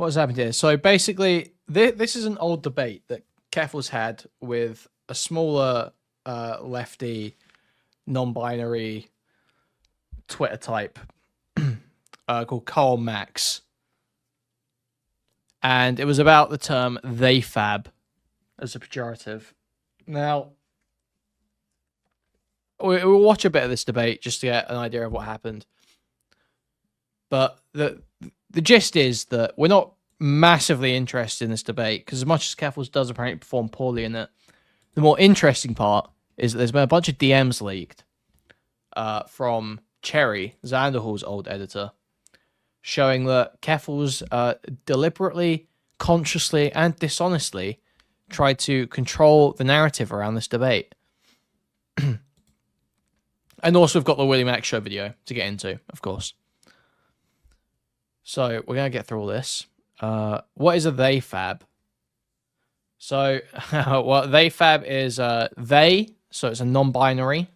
What's happened here? So basically, this is an old debate that Keffals had with a smaller lefty, non-binary Twitter type called Karl Max. And it was about the term they fab as a pejorative. Now, we'll watch a bit of this debate just to get an idea of what happened. But the gist is that we're not massively interested in this debate because as much as Keffals does apparently perform poorly in it, the more interesting part is that there's been a bunch of DMs leaked from Cherry, Xanderhal's old editor, showing that Keffals deliberately, consciously, and dishonestly tried to control the narrative around this debate. And also we've got the William X Show video to get into, of course. So we're going to get through all this. What is a they fab? So what they fab is they, so it's a non-binary,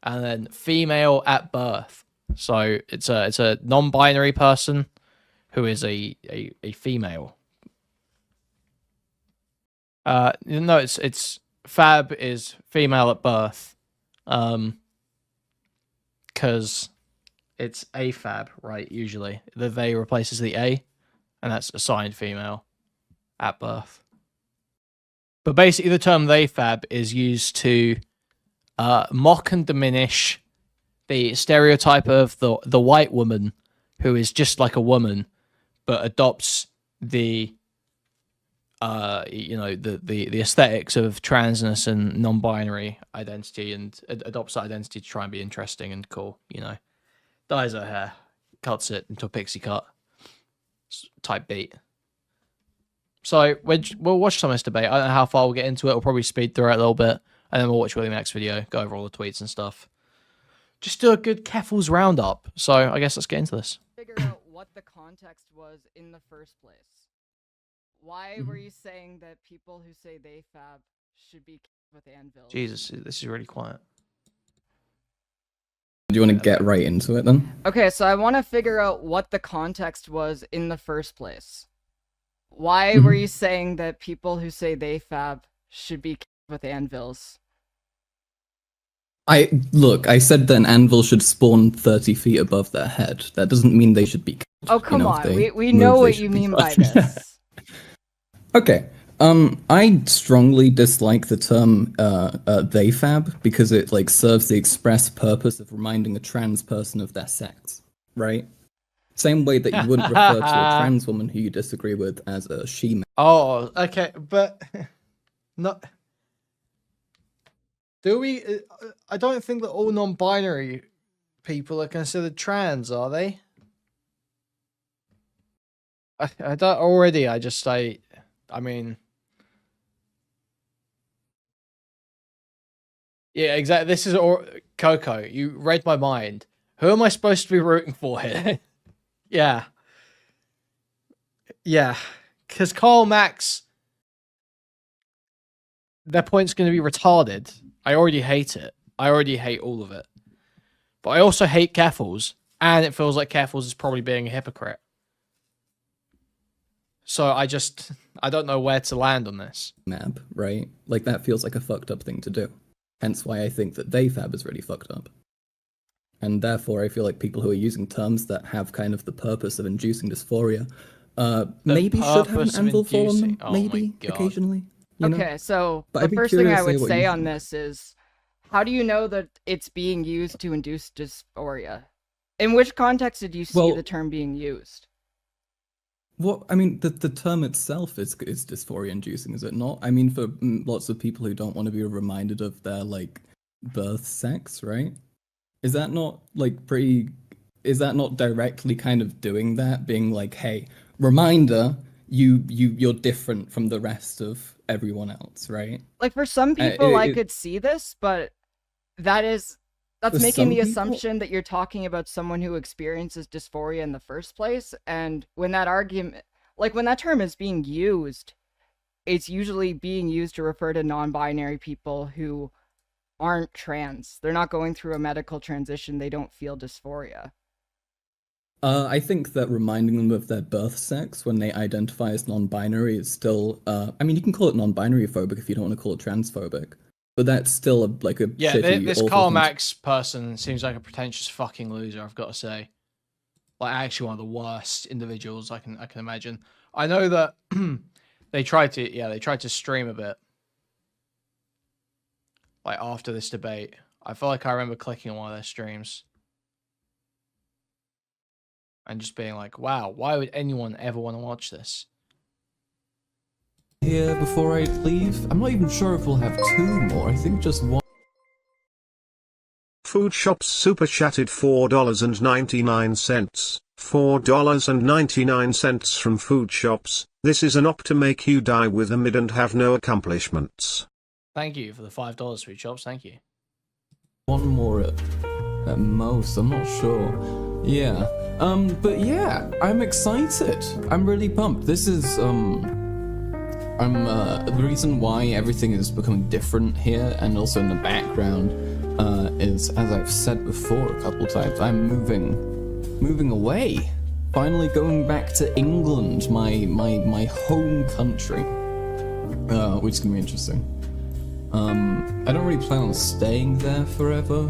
and then female at birth. So it's a non-binary person who is a female. No, it's fab is female at birth. Because it's a fab, right? Usually the they replaces the a, and that's assigned female at birth. But basically, the term they fab is used to mock and diminish the stereotype of the white woman who is just like a woman, but adopts the the aesthetics of transness and non-binary identity, and adopts that identity to try and be interesting and cool. Dyes her hair, cuts it into a pixie cut type beat. So we'll watch some of this debate. I don't know how far we'll get into it. We'll probably speed through it a little bit, and then we'll watch William X video, go over all the tweets and stuff. Just do a good Keffals roundup. So I guess let's get into this. Figure out what the context was in the first place. Why were you saying that people who say they fab should be with anvils? Jesus, this is really quiet. Do you want to get right into it then? Okay, so I want to figure out what the context was in the first place. Why were you saying that people who say they fab should be with anvils? I said that an anvil should spawn 30 feet above their head. That doesn't mean they should be killed. Oh, come on. We know what you mean by this. Okay. I strongly dislike the term they fab because it serves the express purpose of reminding a trans person of their sex, right? Same way that you wouldn't refer to a trans woman who you disagree with as a she-man. Oh, okay, but not. Do we? I don't think that all non-binary people are considered trans, are they? I don't already. I just say. I mean, yeah, exactly. This is Coco. You read my mind. Who am I supposed to be rooting for here? Yeah, because Karl Max, their point's going to be retarded. I already hate it. I already hate all of it. But I also hate Keffals, and it feels like Keffals is probably being a hypocrite. So I don't know where to land on this. Mab, right? That feels like a fucked up thing to do. Hence why I think that they fab is really fucked up. And therefore I feel like people who are using terms that have kind of the purpose of inducing dysphoria maybe should have an anvil fall on them, maybe, occasionally. Okay, so the first thing I would say on this is, how do you know that it's being used to induce dysphoria? In which context did you see the term being used? Well, I mean, the term itself is dysphoria-inducing, is it not? I mean, for lots of people who don't want to be reminded of their, birth sex, right? Is that not, is that not directly kind of doing that? Being hey, reminder, you're different from the rest of everyone else, right? For some people, I could see this, but that's making the assumption that you're talking about someone who experiences dysphoria in the first place, and when that argument, when that term is being used, it's usually being used to refer to non-binary people who aren't trans. They're not going through a medical transition. They don't feel dysphoria. I think that reminding them of their birth sex when they identify as non-binary is still, I mean, you can call it non-binary phobic if you don't want to call it transphobic, but that's still a Yeah, shitty, this awful Karl thing Max person seems like a pretentious fucking loser, I've got to say. Like, actually one of the worst individuals I can imagine. I know that they tried to stream a bit. Like, after this debate. I feel like I remember clicking on one of their streams. And just being like, wow, why would anyone ever want to watch this? Here before I leave, I'm not even sure if we'll have 2 more. I think just 1. Food Shops super chatted $4.99. $4.99 from Food Shops. This is an op to make you die with a mid and have no accomplishments. Thank you for the $5, Food Shops. Thank you. 1 more at most. I'm not sure. Yeah. But yeah, I'm excited. I'm really pumped. This is the reason why everything is becoming different here, and also in the background, is, as I've said before a couple times, I'm moving away. Finally going back to England, my home country, which is gonna be interesting. I don't really plan on staying there forever.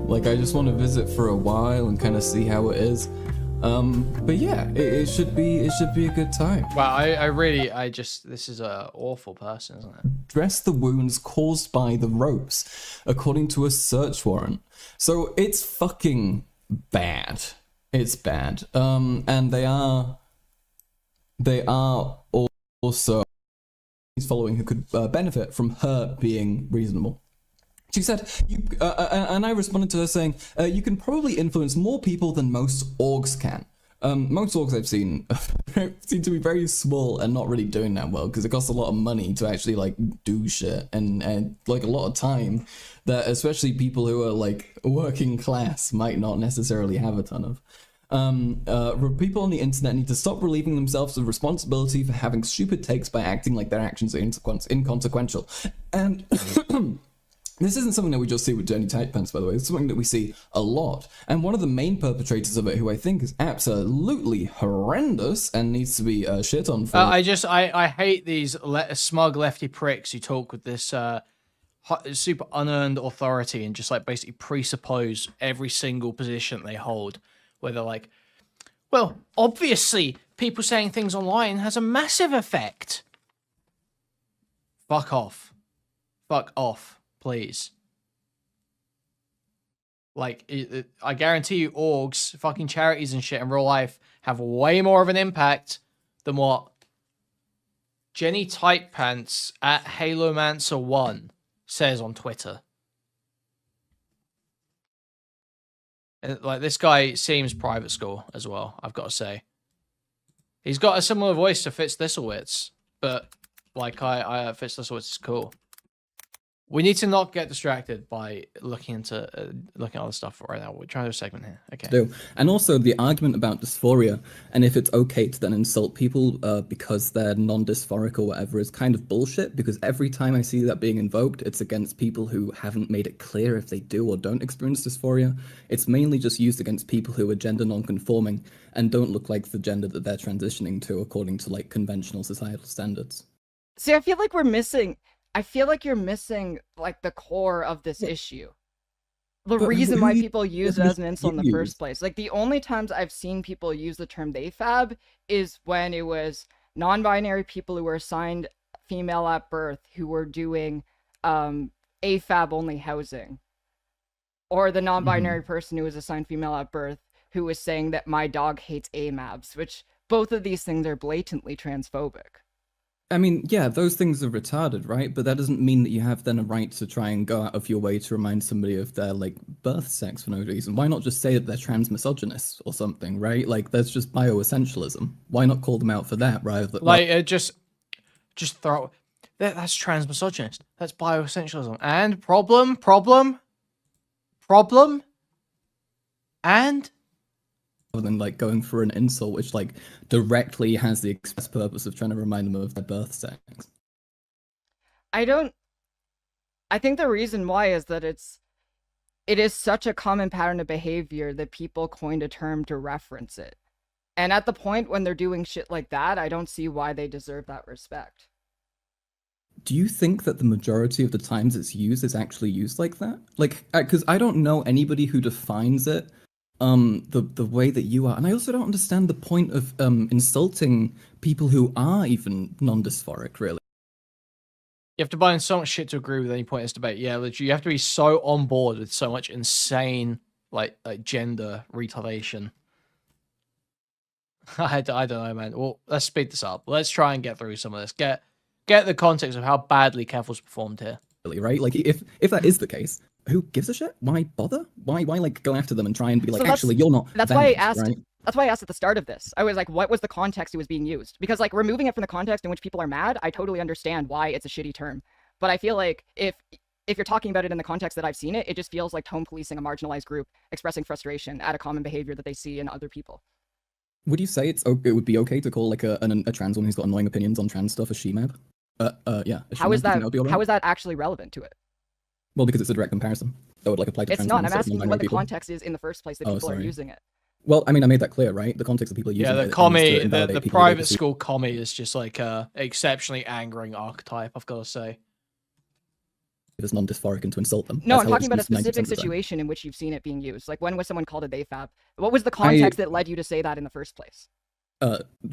Like, I just want to visit for a while and kind of see how it is. But yeah, it should be a good time. Wow, this is a awful person, isn't it? Dress the wounds caused by the ropes, according to a search warrant. So it's fucking bad. It's bad. And they are also following who could benefit from her being reasonable. She said, and I responded to her saying, you can probably influence more people than most orgs can. Most orgs I've seen seem to be very small and not really doing that well, because it costs a lot of money to actually, like, do shit, and like, a lot of time that especially people who are, like, working class might not necessarily have a ton of. People on the internet need to stop relieving themselves of responsibility for having stupid takes by acting like their actions are inconsequential. And this isn't something that we just see with Jenny Tightpants, by the way. It's something that we see a lot. And one of the main perpetrators of it, who I think is absolutely horrendous and needs to be shit on for... I hate these smug lefty pricks who talk with this super unearned authority and just, like, basically presuppose every single position they hold. Where they're like, well, obviously, people saying things online has a massive effect. Fuck off. Fuck off, please. Like, I guarantee you orgs, fucking charities and shit in real life have way more of an impact than what Jenny Tightpants at Halomancer1 says on Twitter. Like, this guy seems private school as well, I've got to say. He's got a similar voice to Fitz Thistlewitz, but, like, Fitz Thistlewitz is cool. We need to not get distracted by looking into looking at other stuff right now. We're trying to do a segment here. Okay. And also the argument about dysphoria and if it's okay to then insult people because they're non-dysphoric or whatever is kind of bullshit, because every time I see that being invoked, it's against people who haven't made it clear if they do or don't experience dysphoria. It's mainly just used against people who are gender non-conforming and don't look like the gender that they're transitioning to according to, like, conventional societal standards. See, I feel like you're missing, like, the core of this issue. The reason why people use it as an insult in the first place. Like, the only times I've seen people use the term AFAB is when it was non-binary people who were assigned female at birth who were doing AFAB-only housing. Or the non-binary person who was assigned female at birth who was saying that my dog hates AMABs, which both of these things are blatantly transphobic. I mean, yeah, those things are retarded, right? But that doesn't mean that you have then a right to try and go out of your way to remind somebody of their, like, birth sex for no reason. Why not just say that they're transmisogynists or something, right? Like, that's just bioessentialism. Why not call them out for that, rather than... Like, just throw... That's transmisogynist. That's bioessentialism. And problem? And... Rather than, like, going for an insult which, like, directly has the express purpose of trying to remind them of their birth sex. I think the reason why is that it is such a common pattern of behavior that people coined a term to reference it. And at the point when they're doing shit like that, I don't see why they deserve that respect. Do you think that the majority of the times it's used is actually used like that? Like, because I don't know anybody who defines it the way that you are, and I also don't understand the point of insulting people who are even non-dysphoric, really. You have to buy in so much shit to agree with any point in this debate. Yeah, literally, you have to be so on board with so much insane like gender retardation. I don't know, man. Well, let's speed this up. Let's try and get through some of this. Get the context of how badly Keffals performed here. Really, right? Like, if that is the case, who gives a shit? Why bother? Why like go after them and try and be like, so actually, you're not. That's why I asked. Right? That's why I asked at the start of this. I was like, what was the context it was being used? Because like removing it from the context in which people are mad, I totally understand why it's a shitty term. But I feel like if you're talking about it in the context that I've seen it, it just feels like tone policing a marginalized group expressing frustration at a common behavior that they see in other people. Would you say it would be okay to call like a trans woman who's got annoying opinions on trans stuff a she-mab? Yeah. How is that? How is that actually relevant to it? Well, because it's a direct comparison. That would like apply to it's trans not. women. I'm asking you what the context is in the first place that people are using it. Well, I mean, I made that clear, right? The context that people are using. Yeah, the commie, the private school commie is just like a exceptionally angering archetype, I've got to say. If it's non-dysphoric and to insult them. No, I'm talking about a specific situation in which you've seen it being used. Like, when was someone called a they fab? What was the context that led you to say that in the first place?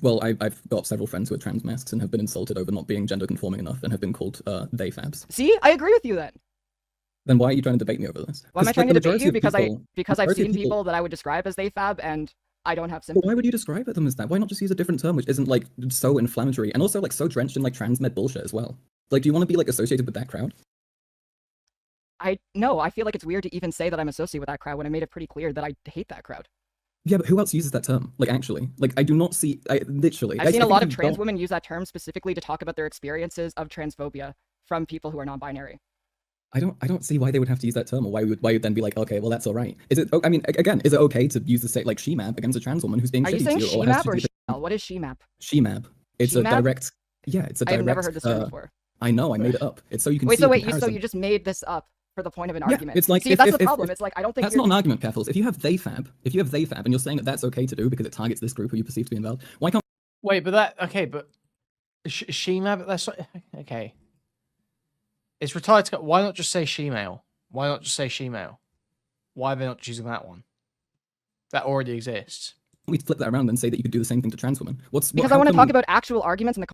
Well, I've got several friends who are trans masks and have been insulted over not being gender conforming enough and have been called they fabs. See, I agree with you then. Then why are you trying to debate me over this? Why am I trying to debate you? Because I've seen people that I would describe as they fab and I don't have sympathy. Well, why would you describe them as that? Why not just use a different term which isn't like so inflammatory and also like so drenched in like trans med bullshit as well? Like, do you want to be like associated with that crowd? No, I feel like it's weird to even say that I'm associated with that crowd when I made it pretty clear that I hate that crowd. Yeah, but who else uses that term? Like, actually, like, I do not see. I've seen a lot of trans women use that term specifically to talk about their experiences of transphobia from people who are non-binary. I don't see why they would have to use that term, or why you'd then be like, okay, well, that's all right. Is it? I mean, again, is it okay to use the state like she-mab against a trans woman who's being shitty to you? Are you saying she-mab or she-mab? What is she-mab? She-mab. It's a direct. Yeah, it's a direct. I've never heard this term before. I know, I made it up. It's so you can. Wait, see so wait, you just made this up for the point of an argument. It's like, see, that's the problem. It's like, I don't think that's not an argument, Keffals. If you have they fab, and you're saying that that's okay to do because it targets this group who you perceive to be invalid, why can't? Wait, but that okay, but she-mab. That's okay. It's retired. Why not just say she-male? Why not just say she-male? Why are they not choosing that one? That already exists. We flip that around and say that you could do the same thing to trans women. Because I want to talk about actual arguments in the.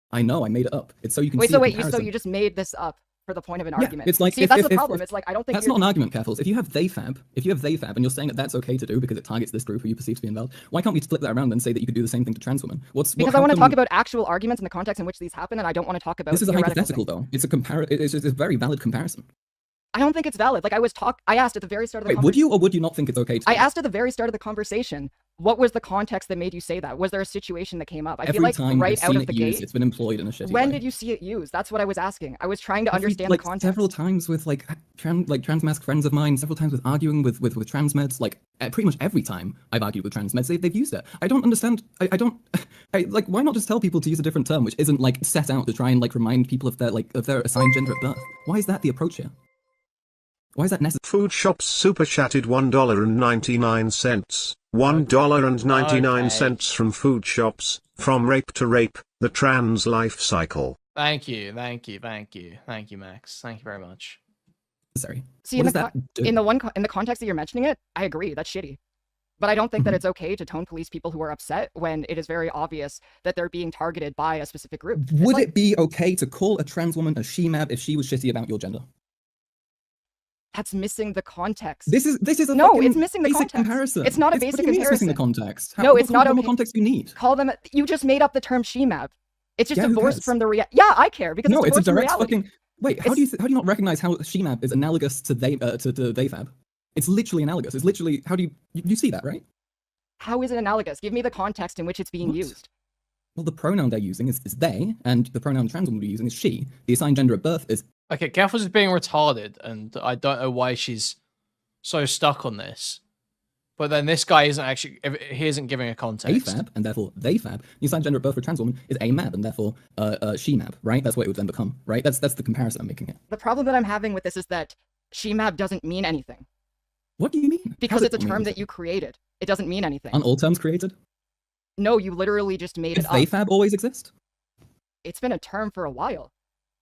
I know, I made it up. It's so you can. Wait, so you just made this up for the point of an argument. It's like, see, that's the problem. It's like, I don't think that's not an argument, Keffals. If you have they fab, and you're saying that that's okay to do because it targets this group who you perceive to be invalid, why can't we flip that around and say that you could do the same thing to trans women? Because I want to talk about actual arguments in the context in which these happen, and I don't want to talk about. This is a hypothetical, though. It's a very valid comparison. I don't think it's valid. Like, I asked at the very start of the conversation. Would you or would you not think it's okay to? I asked at the very start of the conversation, what was the context that made you say that? Was there a situation that came up? I feel like right out of the gate, it's been employed in a shitty way. When did you see it used? That's what I was asking. I was trying to understand the context. Several times with trans mask friends of mine, several times with arguing with trans meds, like pretty much every time I've argued with trans meds, they've used it. I don't understand. Like, why not just tell people to use a different term which isn't like set out to try and like remind people of their assigned gender at birth? Why is that the approach here? Why is that necessary? Food Shops super chatted $1.99. $1.99 from Food Shops. From rape to rape, the trans life cycle. Thank you, Max. Thank you very much. Sorry. See, in the context that you're mentioning it, I agree. That's shitty. But I don't think that it's okay to tone police people who are upset when it is very obvious that they're being targeted by a specific group. Would it be okay to call a trans woman a she-mab if she was shitty about your gender? That's missing the context. This is a it's missing the context. Comparison. It's not a basic comparison. It's missing the context. It's not okay. Context you need. Call them. You just made up the term she-mab. It's just divorced from the reality. Yeah, I care because it's a direct fucking. Wait, how do you not recognize how she-mab is analogous to they fab? It's literally analogous. It's literally how do you see that, right? How is it analogous? Give me the context in which it's being used. Well, the pronoun they're using is they, and the pronoun trans woman will be using is she. The assigned gender at birth is. Okay, Keffals is being retarded, and I don't know why she's so stuck on this. But then this guy isn't actually, he isn't giving a context. AFAB, and therefore they fab. You assign gender at birth for a trans woman is AMAB, and therefore she mab, right? That's what it would then become, right? That's the comparison I'm making here. The problem that I'm having with this is that she mab doesn't mean anything. What do you mean? Because it's a term that you created. It doesn't mean anything. Aren't all terms created? No, you literally just made it up. Does they fab always exist? It's been a term for a while.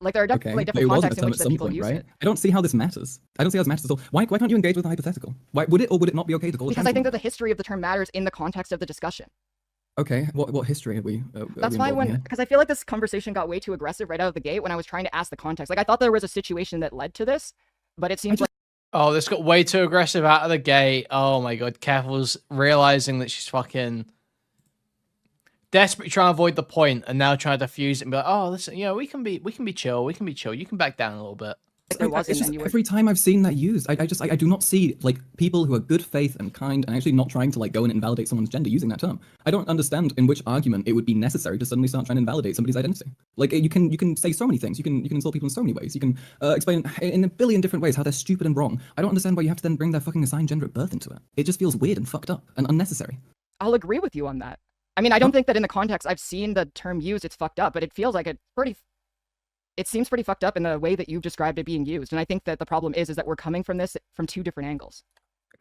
Like, there are definitely different contexts in which that people use it. I don't see how this matters. I don't see how this matters at all. Why can't you engage with the hypothetical? Why would it or would it not be okay to call it? Because I think that the history of the term matters in the context of the discussion. Okay, what history have we? That's why because I feel like this conversation got way too aggressive right out of the gate when I was trying to ask the context. Like, I thought there was a situation that led to this, but it seems like. Oh, this got way too aggressive out of the gate. Oh my god, Keffals realizing that she's fucking desperately trying to avoid the point and now trying to fuse it and be like, oh, listen, you know, we can be chill. You can back down a little bit. It's just every time I've seen that used, I do not see like people who are good faith and kind and actually not trying to like go in and invalidate someone's gender using that term. I don't understand in which argument it would be necessary to suddenly start trying to invalidate somebody's identity. Like you can say so many things. You can insult people in so many ways. You can explain in a billion different ways how they're stupid and wrong. I don't understand why you have to then bring their fucking assigned gender at birth into it. It just feels weird and fucked up and unnecessary. I'll agree with you on that. I mean, I don't think that in the context I've seen the term used, it's fucked up, but it feels like it seems pretty fucked up in the way that you've described it being used. And I think that the problem is that we're coming from this from two different angles.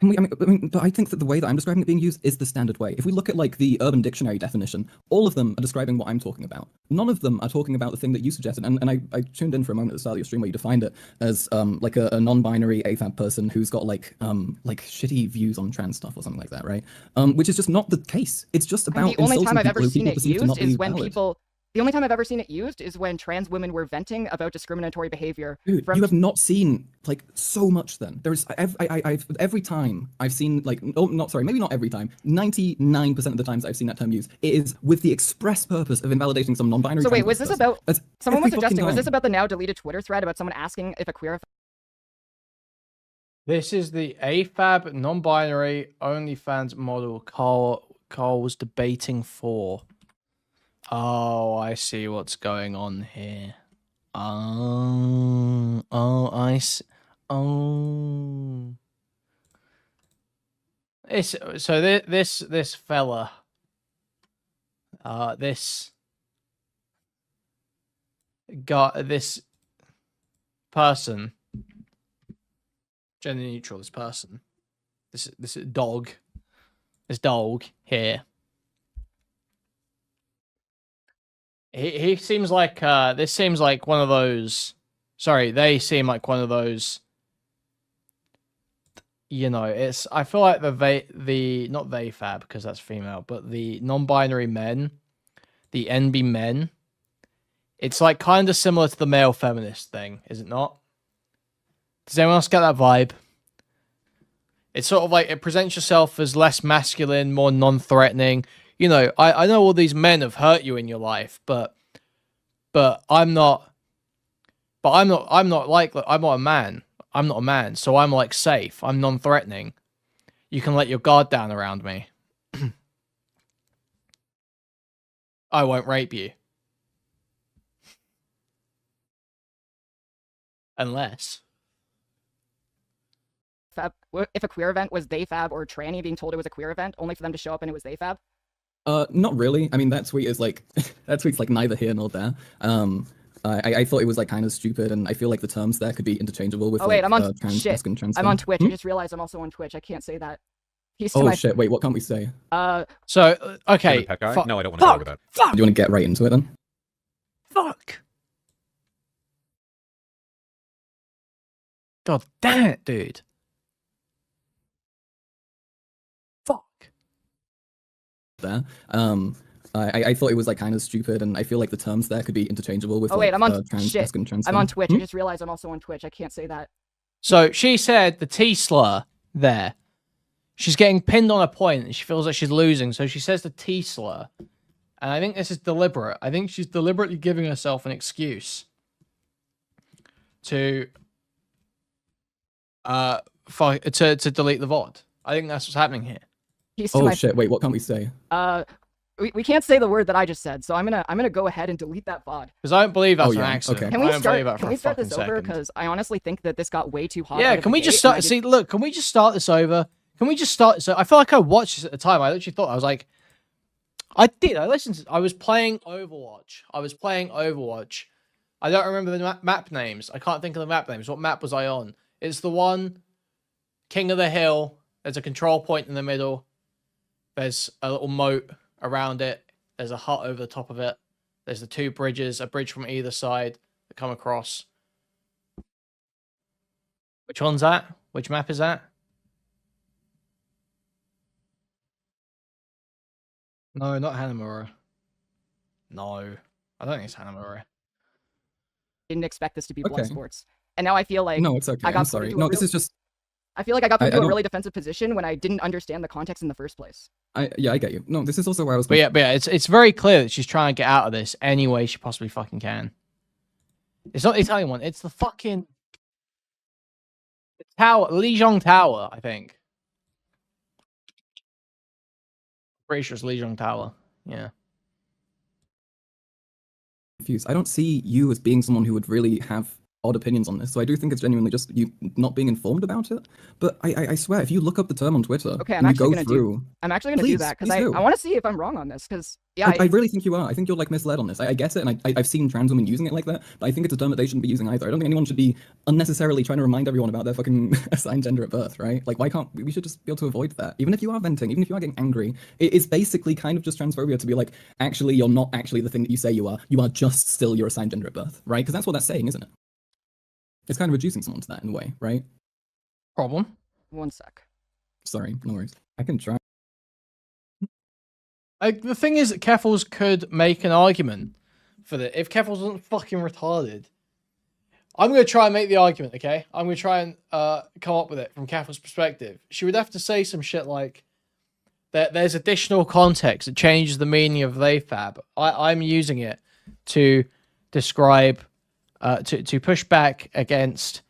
But I think that the way that I'm describing it being used is the standard way. If we look at like the Urban Dictionary definition, all of them are describing what I'm talking about. None of them are talking about the thing that you suggested. And I tuned in for a moment at the start of your stream where you defined it as like a non-binary AFAB person who's got like shitty views on trans stuff or something like that, right? Which is just not the case. It's just about the only time I've ever seen it used is when people. The only time I've ever seen it used is when trans women were venting about discriminatory behavior. Dude, you have not seen like so much. Then there's every time I've seen like maybe not every time. 99% of the times I've seen that term used, it is with the express purpose of invalidating some non-binary. So wait, was this about? Someone was suggesting. Was this about the now deleted Twitter thread about someone asking if a queer? This is the AFAB non-binary OnlyFans model Carl was debating for. Oh, I see what's going on here. I see. Oh. So this fella, this person, gender neutral, this dog here. He seems like this seems like one of those. Sorry, they seem like one of those. You know, I feel like the not they fab because that's female, but the non-binary men, the NB men. It's like kind of similar to the male feminist thing, is it not? Does anyone else get that vibe? It's sort of like it presents yourself as less masculine, more non-threatening. You know, I know all these men have hurt you in your life, but I'm not a man. I'm not a man, so I'm like safe. I'm non-threatening. You can let your guard down around me. I won't rape you. Unless. If a queer event was they fab or tranny being told it was a queer event, only for them to show up and it was they fab? Not really. I mean, that tweet is like, that tweet's like neither here nor there. I thought it was like kind of stupid, and I feel like the terms there could be interchangeable with. Oh wait, like, I'm on shit. I'm on Twitch. I just realized I'm also on Twitch. I can't say that. Shit! Wait, what can't we say? So okay. No, I don't want to go over that. Fuck. Do you want to get right into it then? Fuck. God damn it, dude. Fuck. There. I thought it was like kind of stupid, and I feel like the terms there could be interchangeable with. Oh wait, like, I'm on shit. I'm on Twitch. I just realized I'm also on Twitch. I can't say that. So she said the T slur there. She's getting pinned on a point, and she feels like she's losing. So she says the T slur, and I think this is deliberate. I think she's deliberately giving herself an excuse to to delete the VOD. I think that's what's happening here. Shit! Wait, what can't we say? We can't say the word that I just said, so I'm gonna go ahead and delete that VOD. Because I don't believe that's an accident. Okay. Can we start this over? Because I honestly think that this got way too hot. Yeah, can we just start? See, look, can we just start this over? Can we just start? So I feel like I watched this at the time. I literally thought, I was like, I did. I listened to, I was playing Overwatch. I don't remember the map names. I can't think of the map names. What map was I on? It's the one, King of the Hill. There's a control point in the middle. There's a little moat around it. There's a hut over the top of it. There's the two bridges, a bridge from either side that come across. Which one's that? Which map is that? No, not Hanamura. No, I don't think it's Hanamura. Didn't expect this to be blood sports, and now I feel like no, it's okay. I'm sorry. No, this is just. I feel like I got put into a really defensive position when I didn't understand the context in the first place. Yeah, I get you. No, this is also where I was. But yeah, it's very clear that she's trying to get out of this any way she possibly fucking can. It's not the Italian one. It's the fucking tower, Lijiang Tower, I think. Pretty sure it's Lijiang Tower. Yeah. Confused. I don't see you as being someone who would really have odd opinions on this, so I do think it's genuinely just you not being informed about it. But I swear, if you look up the term on Twitter, okay, I'm actually gonna do that because I want to see if I'm wrong on this. Because yeah, I really think you are. I think you're like misled on this. I get it, and I've seen trans women using it like that, but I think it's a term that they shouldn't be using either. I don't think anyone should be unnecessarily trying to remind everyone about their fucking assigned gender at birth, right? Like, why can't we should just be able to avoid that? Even if you are venting, even if you are getting angry, it is basically kind of just transphobia to be like, actually, you're not actually the thing that you say you are. You are just still your assigned gender at birth, right? Because that's what that's saying, isn't it? It's kind of reducing someone to that in a way, right? Problem. 1 sec. Sorry, no worries. I can try. The thing is that Keffals could make an argument for that. If Keffals wasn't fucking retarded, I'm going to try and make the argument, okay? I'm going to try and come up with it from Keffals' perspective. She would have to say some shit like that. There's additional context that changes the meaning of they fab. I'm using it to describe. To push back against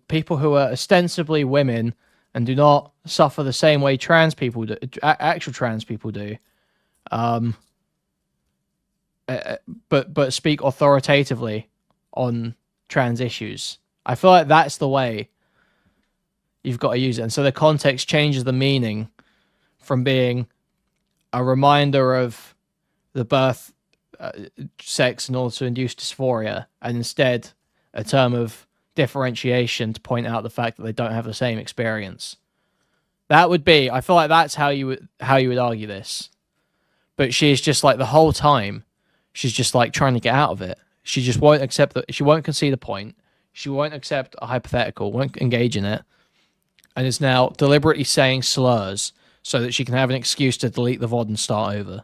people who are ostensibly women and do not suffer the same way trans people do, actual trans people do, but speak authoritatively on trans issues. I feel like that's the way you've got to use it. And so the context changes the meaning from being a reminder of the birth sex in order to induce dysphoria, and instead a term of differentiation to point out the fact that they don't have the same experience. That would be, I feel like that's how you would argue this. But she is just like the whole time, she's just like trying to get out of it. She just won't accept that. She won't concede a point. She won't accept a hypothetical, won't engage in it, and is now deliberately saying slurs so that she can have an excuse to delete the VOD and start over.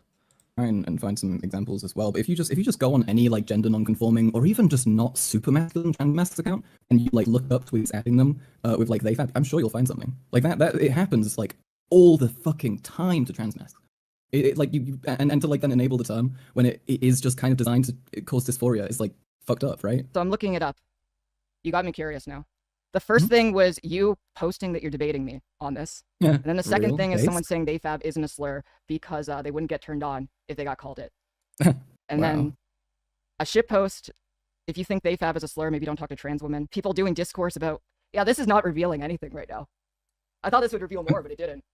And find some examples as well. But if you just go on any like gender non-conforming or even just not super masculine trans masks account and you like look up tweets adding them with like they fab, I'm sure you'll find something like that. That it happens like all the fucking time to trans masks. It like you and to like then enable the term when it is just kind of designed to cause dysphoria is like fucked up, right? So I'm looking it up. You got me curious now. The first thing was you posting that you're debating me on this. Yeah. And then the second thing is someone saying they fab isn't a slur because they wouldn't get turned on if they got called it. And then a shitpost, if you think they fab is a slur, maybe don't talk to trans women. People doing discourse about, yeah, this is not revealing anything right now. I thought this would reveal more, but it didn't.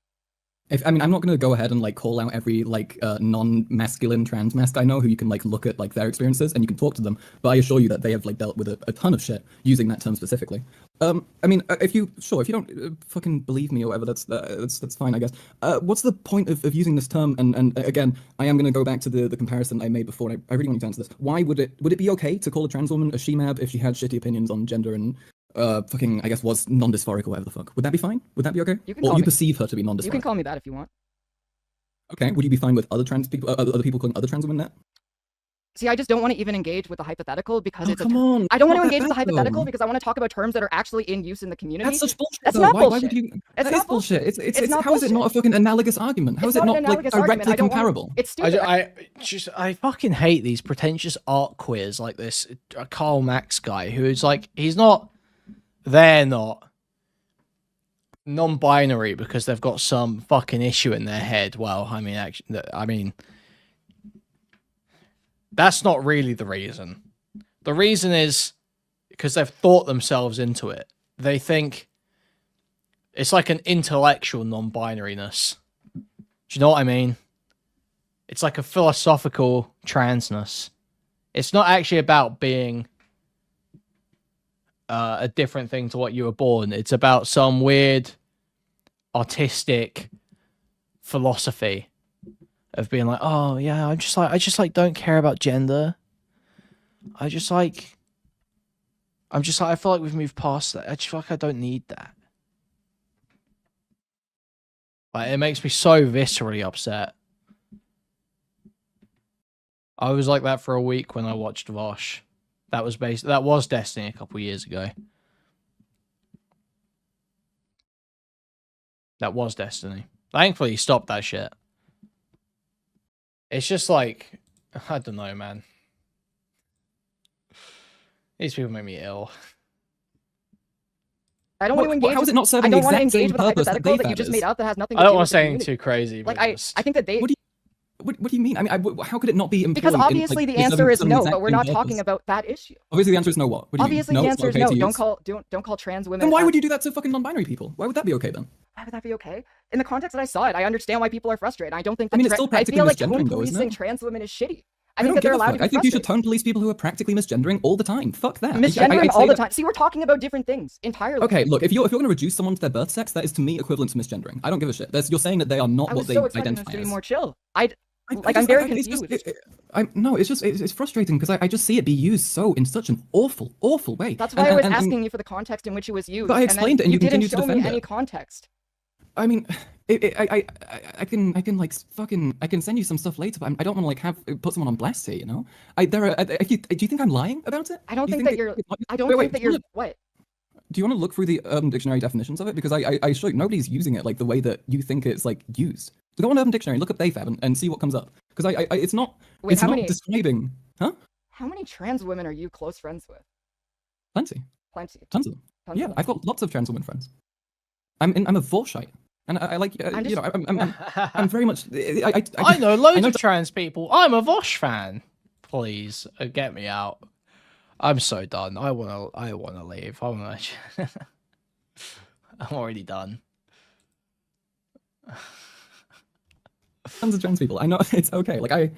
I mean, I'm not going to go ahead and like call out every like non-masculine trans mask I know who you can like look at like their experiences and you can talk to them, but I assure you that they have like dealt with a ton of shit using that term specifically. I mean, if you don't fucking believe me or whatever, that's fine, I guess. What's the point of using this term? And again, I am going to go back to the comparison I made before. And I really want you to answer this. Why would it be okay to call a trans woman a she-mab if she had shitty opinions on gender and fucking, I guess, was non-dysphoric or whatever the fuck? Would that be fine? Would that be okay? Or you perceive her to be non-dysphoric? You can call me that if you want. Okay, would you be fine with other trans people, other people calling other trans women that? See, I just don't want to even engage with the hypothetical because it's come on. I don't want to engage with the hypothetical because I want to talk about terms that are actually in use in the community. That's such bullshit. That's not bullshit. Why would you? It's not bullshit. It's not how is it not a fucking analogous argument? How is it not like directly comparable? It's stupid. I fucking hate these pretentious art queers like this Karl Max guy who is like, they're not non-binary because they've got some fucking issue in their head. Well, I mean, that's not really the reason. The reason is because they've thought themselves into it. They think It's like an intellectual non-binariness. Do you know what I mean? It's like a philosophical transness. It's not actually about being a different thing to what you were born. It's about some weird artistic philosophy of being like, oh yeah, I just like don't care about gender. I feel like we've moved past that. I just feel like I don't need that. Like, it makes me so viscerally upset. I was like that for a week when I watched Vosh. That was Destiny a couple years ago. That was Destiny. Thankfully, he stopped that shit. It's just like, I don't know, man. These people make me ill. I don't want to engage. How is it not serving the exact same purpose that that you just made up that has nothing to do with I don't want to say anything too crazy. Like, I think that they... What do you mean? I mean, how could it not be employed? Because obviously the answer is no, but we're not talking about that issue. Obviously the answer is no what? Obviously the answer is no. Don't call trans women... Then why would you do that to fucking non-binary people? Why would that be okay then? Why would that be okay? In the context that I saw it, I understand why people are frustrated. I don't think that... I mean, it's still practically I feel like misgendering, though, policing isn't it? trans women is shitty. I think that they're allowed to be frustrated. I think you should tone police people who are practically misgendering all the time. Fuck that. Misgendering all the time. See, we're talking about different things entirely. Okay, look, if you're going to reduce someone to their birth sex, that is to me equivalent to misgendering. I don't give a shit. You're saying that they are not what they identify to be as. more chill. I'm very confused. It's frustrating because I just see it be used so in such an awful way. That's why I was asking you for the context in which it was used. But I explained it, and you continue to defend it. You didn't show me any context. I mean, I can like fucking send you some stuff later, but I don't want to like put someone on blast here, you know. Do you think I'm lying about it? I don't think that you're. I don't think that you're. What? Do you want to look through the Urban Dictionary definitions of it? Because I assure you, nobody's using it like the way that you think it's like used. So go on Urban Dictionary, look up AFAB, and see what comes up. Because it's not. Wait, it's not describing. Huh? How many trans women are you close friends with? Plenty. Tons of them. Yeah, I've got lots of trans women friends. I'm a Vorshite. And I like, I'm very much. I know loads of trans people. I'm a Vosh fan. Please get me out. I'm so done. I wanna leave. I'm already done. Tons of trans people. I know it's okay. Like I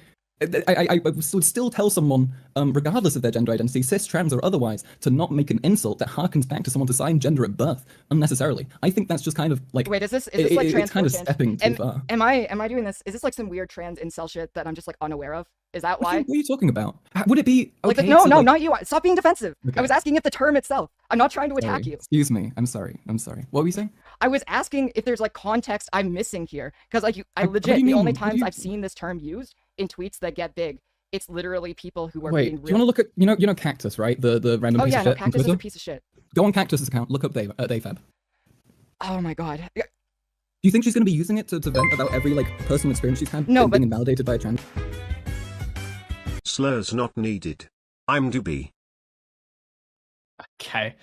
would still tell someone, regardless of their gender identity, cis, trans, or otherwise, to not make an insult that harkens back to someone's assigned gender at birth unnecessarily. I think that's just kind of like. Wait, is this like trans? It's kind of stepping too far. Am I doing this? Is this like some weird trans incel shit that I'm just like unaware of? Is that why? What are you talking about? Would it be okay? No, not you. Stop being defensive. Okay. I was asking if the term itself. I'm not trying to attack you. Excuse me. I'm sorry. What were you saying? I was asking if there's like context I'm missing here, because like I legit the only times I've seen this term used in tweets that get big, it's literally people who are being real. Do you want to look at you know Cactus, right? The random piece of shit. Oh yeah, Cactus is a piece of shit. Go on Cactus's account. Look up AFAB. Oh my god. Do you think she's going to be using it to vent about every like personal experience she's had being invalidated by a trans? Slurs not needed. I'm Doobie. Okay.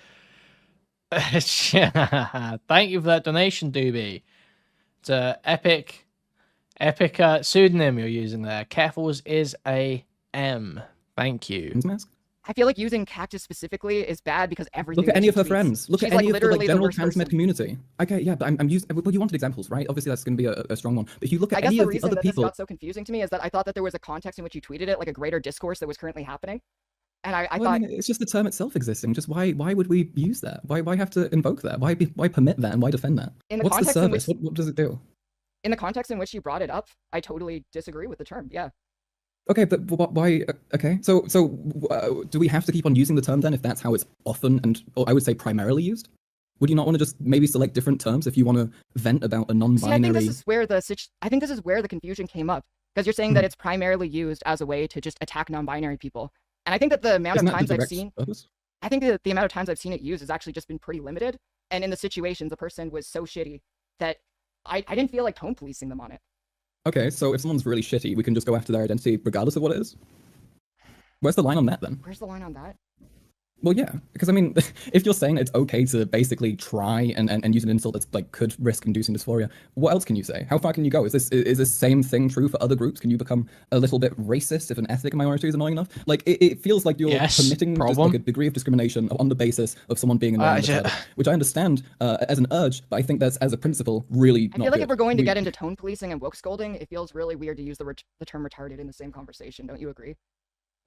Thank you for that donation, Doobie. It's a epic pseudonym you're using there. Keffals is a M. Thank you. I feel like using Cactus specifically is bad because everything. Look at any of her friends. Look at any of the like general transmed community. Okay, yeah, but I'm using. Well, you wanted examples, right? Obviously, that's going to be a strong one. But if you look at any of the other people, I guess the reason that this got so confusing to me is that I thought that there was a context in which you tweeted it, like a greater discourse that was currently happening, and I thought. I mean, it's just the term itself existing. Just why would we use that? Why have to invoke that? Why permit that and why defend that? What's the service? What does it do? In the context in which you brought it up, I totally disagree with the term. Yeah. Okay, but why? Okay, so do we have to keep on using the term then if that's how it's often or I would say primarily used? Would you not want to just maybe select different terms if you want to vent about a non-binary? See, I think this is where the confusion came up, because you're saying that it's primarily used as a way to just attack non-binary people, and I think that the amount of times I've seen, I think that the amount of times I've seen it used has actually just been pretty limited, and in the situations the person was so shitty that I didn't feel like tone policing them on it. Okay, so if someone's really shitty, we can just go after their identity regardless of what it is? Where's the line on that, then? Where's the line on that? Well, yeah, because I mean, if you're saying it's okay to basically try and use an insult that's like could risk inducing dysphoria, what else can you say? How far can you go? Is this same thing true for other groups? Can you become a little bit racist if an ethnic minority is annoying enough? Like it feels like you're permitting just like a degree of discrimination on the basis of someone being annoying, which I understand as an urge, but I think that's as a principle really not I feel like good. if we're going to get into tone policing and woke scolding, it feels really weird to use the term retarded in the same conversation. Don't you agree?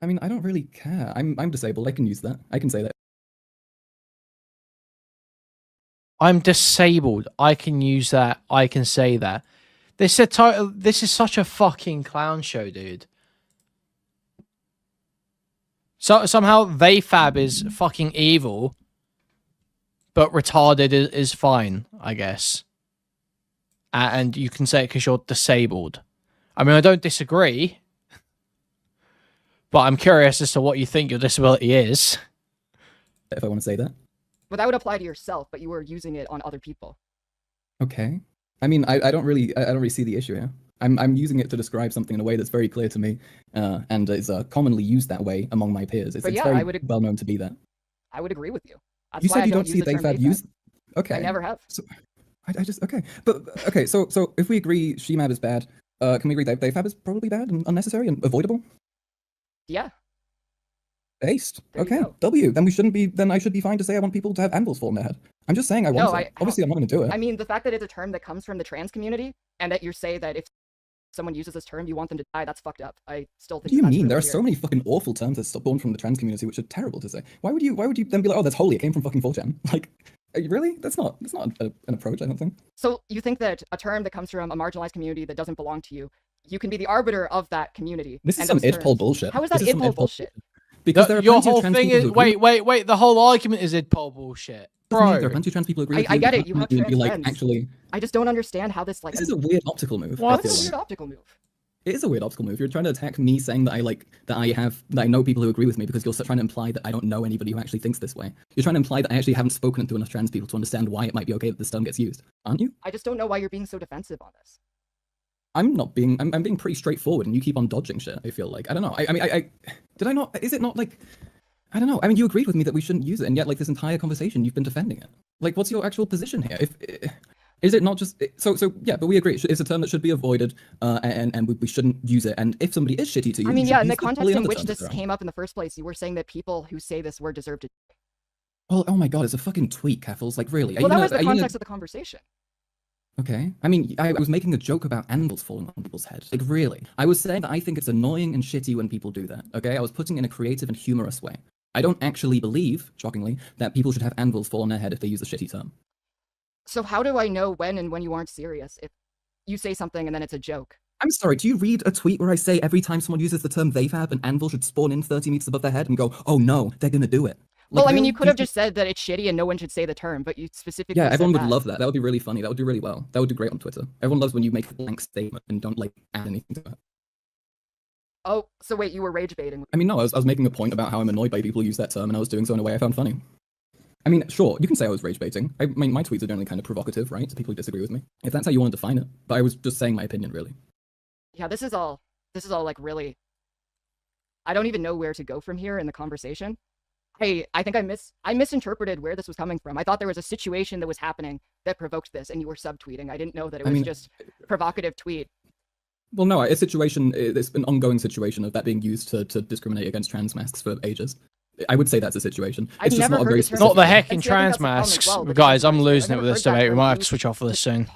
I mean, I don't really care. I'm disabled. I can use that. I can say that. I'm disabled. I can use that. I can say that. This is such a fucking clown show, dude. So somehow they fab is fucking evil, but retarded is fine, I guess. And you can say it because you're disabled. I mean, I don't disagree, but I'm curious as to what you think your disability is. If I want to say that. But that would apply to yourself, but you were using it on other people. Okay. I mean, I don't really see the issue here. I'm using it to describe something in a way that's very clear to me, and is commonly used that way among my peers. It's very well known to be that. I would agree with you. That's you why said you I don't see they fab used. Okay. I never have. So, I just okay, but okay. So if we agree Shemab is bad, can we agree that they fab is probably bad and unnecessary and avoidable? Yeah. Based. Okay. W. Then we shouldn't be. Then I should be fine to say I want people to have anvils fall in their head. I'm just saying I want it. Obviously, I'm not going to do it. I mean, the fact that it's a term that comes from the trans community, and that you say that if someone uses this term, you want them to die, that's fucked up. I still think. What do you mean? Really there are so many fucking awful terms that's born from the trans community, which are terrible to say. Why would you then be like, oh, that's holy. It came from fucking 4chan. Like, really? That's not an approach. I don't think. So you think that a term that comes from a marginalized community that doesn't belong to you, you can be the arbiter of that community. This is some idpol bullshit. How is that idpol bullshit? Because there are your whole thing is wait. The whole argument is idpol bullshit, bro. There are plenty of trans people who agree with you. I get it. You have trans friends. Actually, I just don't understand how this This is a weird optical move. What is a weird optical move? It is a weird optical move. You're trying to attack me, saying that I know people who agree with me, because you're trying to imply that I don't know anybody who actually thinks this way. You're trying to imply that I actually haven't spoken to enough trans people to understand why it might be okay that this term gets used, aren't you? I just don't know why you're being so defensive on this. I'm being pretty straightforward, and you keep on dodging shit. I feel like I don't know. I mean, did I not? Is it not like? I don't know. I mean, you agreed with me that we shouldn't use it, and yet, like, this entire conversation, you've been defending it. Like, what's your actual position here? Is it not just so? Yeah, but we agree. It's a term that should be avoided, and we shouldn't use it. And if somebody is shitty to you, I mean, yeah, in the context in which this came up in the first place, you were saying that people who say this word deserve to. Well, oh my god, it's a fucking tweet, Keffals. Like, really? Well, that was the context of the conversation. Okay. I mean, I was making a joke about anvils falling on people's heads. Like, really? I was saying that I think it's annoying and shitty when people do that. Okay? I was putting it in a creative and humorous way. I don't actually believe, shockingly, that people should have anvils fall on their head if they use a shitty term. So how do I know when and when you aren't serious? If you say something and then it's a joke. I'm sorry, do you read a tweet where I say every time someone uses the term they fab, an anvil should spawn in 30 meters above their head and go, oh no, they're gonna do it? Like, well, I mean, you could have just said that it's shitty and no one should say the term, but you specifically Yeah, everyone would love that. That would be really funny. That would do really well. That would do great on Twitter. Everyone loves when you make a blank statement and don't, like, add anything to it. Oh, so wait, you were rage baiting. I mean, no, I was making a point about how I'm annoyed by people who use that term, and I was doing so in a way I found funny. I mean, sure, you can say I was rage baiting. I mean, my tweets are generally kind of provocative, right? To people who disagree with me. If that's how you want to define it. But I was just saying my opinion, really. Yeah, this is all like really. I don't even know where to go from here in the conversation. Hey, I think I misinterpreted where this was coming from. I thought there was a situation that was happening that provoked this, and you were subtweeting. I didn't know that it was just provocative tweet. Well, no, it's an ongoing situation of that being used to discriminate against trans masks for ages. I would say that's a situation. It's just not a very specific. Not the hecking trans masks. Guys, I'm losing it with this debate. We might have to switch off for this soon.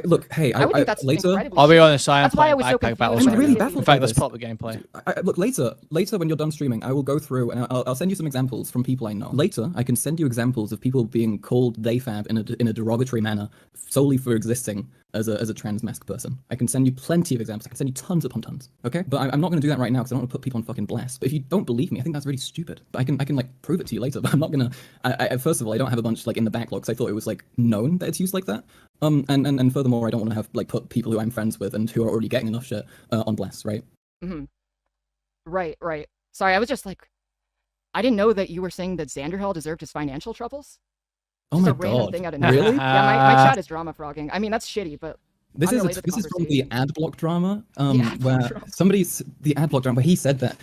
Look, hey, later. I'll be honest, I am playing backpack battles. I'm really baffled. In fact, let's pop the gameplay. Look, later when you're done streaming, I will go through and I'll send you some examples from people I know. Later, I can send you examples of people being called they fab in a derogatory manner solely for existing as a trans mask person. I can send you plenty of examples. I can send you tons upon tons. Okay, but I'm not going to do that right now because I don't want to put people on fucking blast. But if you don't believe me, I think that's really stupid. But I can like prove it to you later. But I'm not gonna. First of all, I don't have a bunch like in the backlog because I thought it was like known that it's used like that. And furthermore, I don't want to have like put people who I'm friends with and who are already getting enough shit on blast, right? Mm-hmm. Right. Sorry, I was just like, I didn't know that you were saying that Xanderhal deserved his financial troubles. Oh my god! Thing out of really? Yeah, my chat is drama frogging. I mean, that's shitty, but This is from the ad block drama, where the ad block drama, where he said that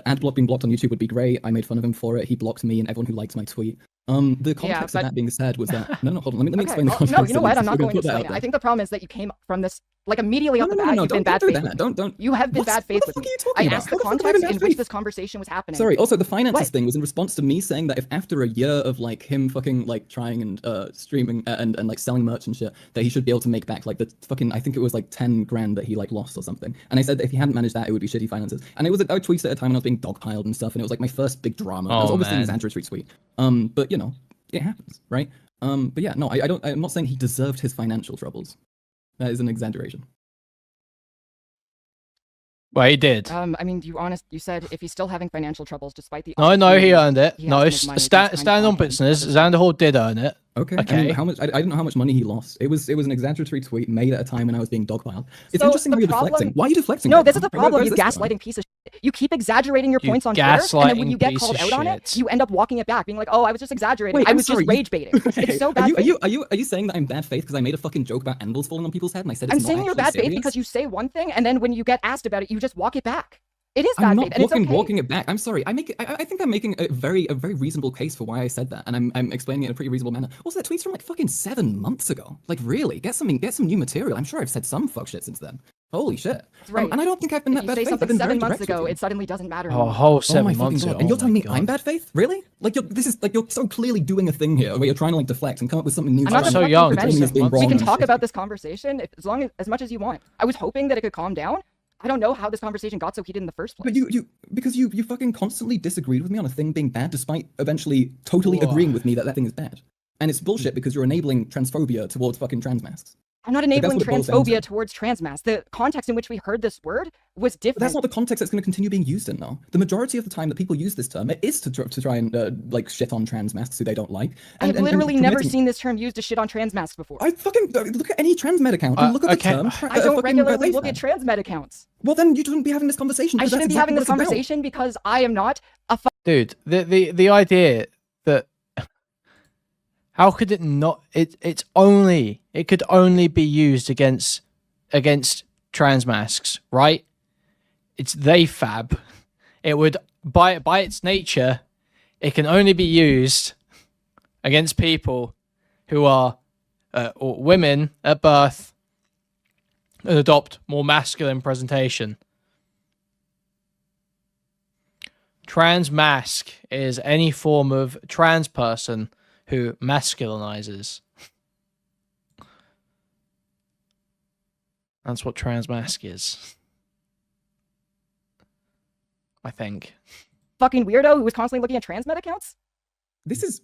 ad block being blocked on YouTube would be great. I made fun of him for it. He blocked me and everyone who liked my tweet. The context of that being said was that no, hold on, let me explain the context. No, you know what? I'm not going to explain it. I think the problem is that you came from this like immediately off the bat. You've been bad faith. You have been bad faith with me. I asked the context in which this conversation was happening. Sorry. Also, the finances thing was in response to me saying that if after a year of like him fucking like trying and streaming and like selling merch and shit, that he should be able to make back like the fucking, I think it was like 10 grand that he like lost or something. And I said that if he hadn't managed that, it would be shitty finances. And it was I tweeted at a time when I was being dogpiled and stuff, and it was like my first big drama. It was obviously an exaggerated tweet. But you know, it happens, right? But yeah, no, I'm not saying he deserved his financial troubles. That is an exaggeration. Well, he did. I mean, you said if he's still having financial troubles despite the... No, he earned it. No, stand on business. Xanderhal did earn it. Okay. I mean, how much? I didn't know how much money he lost. It was an exaggeratory tweet made at a time when I was being dogpiled. It's interesting how you're deflecting. Why are you deflecting? No, this is the problem. You gaslighting piece of shit. You keep exaggerating your points on Twitter, and then when you get called out on it, you end up walking it back, being like, "Oh, I was just exaggerating. I was just rage baiting." It's so bad. Are you saying that I'm bad faith because I made a fucking joke about anvils falling on people's head and I said it's not actually serious? I'm saying you're bad faith because you say one thing and then when you get asked about it, you just walk it back. It is bad faith, and it's okay. Walking it back. I'm sorry. I think I'm making a very reasonable case for why I said that, and I'm explaining it in a pretty reasonable manner. Also, that tweet's from like fucking 7 months ago. Like, really, get some new material. I'm sure I've said some fuck shit since then. Holy shit. That's right. And I don't think I've been that bad faith. If you say something 7 months ago, it suddenly doesn't matter anymore. A whole 7 months ago. And you're telling me I'm bad faith? Really? Like, you're so clearly doing a thing here where you're trying to like deflect and come up with something new. I'm not so young. We can talk about this conversation as much as you want. I was hoping that it could calm down. I don't know how this conversation got so heated in the first place. But because you fucking constantly disagreed with me on a thing being bad, despite eventually totally agreeing with me that thing is bad. And it's bullshit because you're enabling transphobia towards fucking trans masks. I'm not enabling transphobia towards trans masks. The context in which we heard this word was different. But that's not the context that's going to continue being used in, though. The majority of the time that people use this term, it is to try and like shit on trans masks who they don't like. I've literally never seen this term used to shit on trans masks before. I fucking look at any trans med account and look at the term. I don't regularly look at trans med accounts. Well, then you shouldn't be having this conversation. I shouldn't be having this conversation because I am not a dude. The idea that how could it not? It could only be used against trans masks, right? It's they fab. It would by its nature, it can only be used against people who are or women at birth and adopt more masculine presentation. Trans mask is any form of trans person who masculinizes. That's what trans mask is. I think. Fucking weirdo who was constantly looking at trans med accounts? This is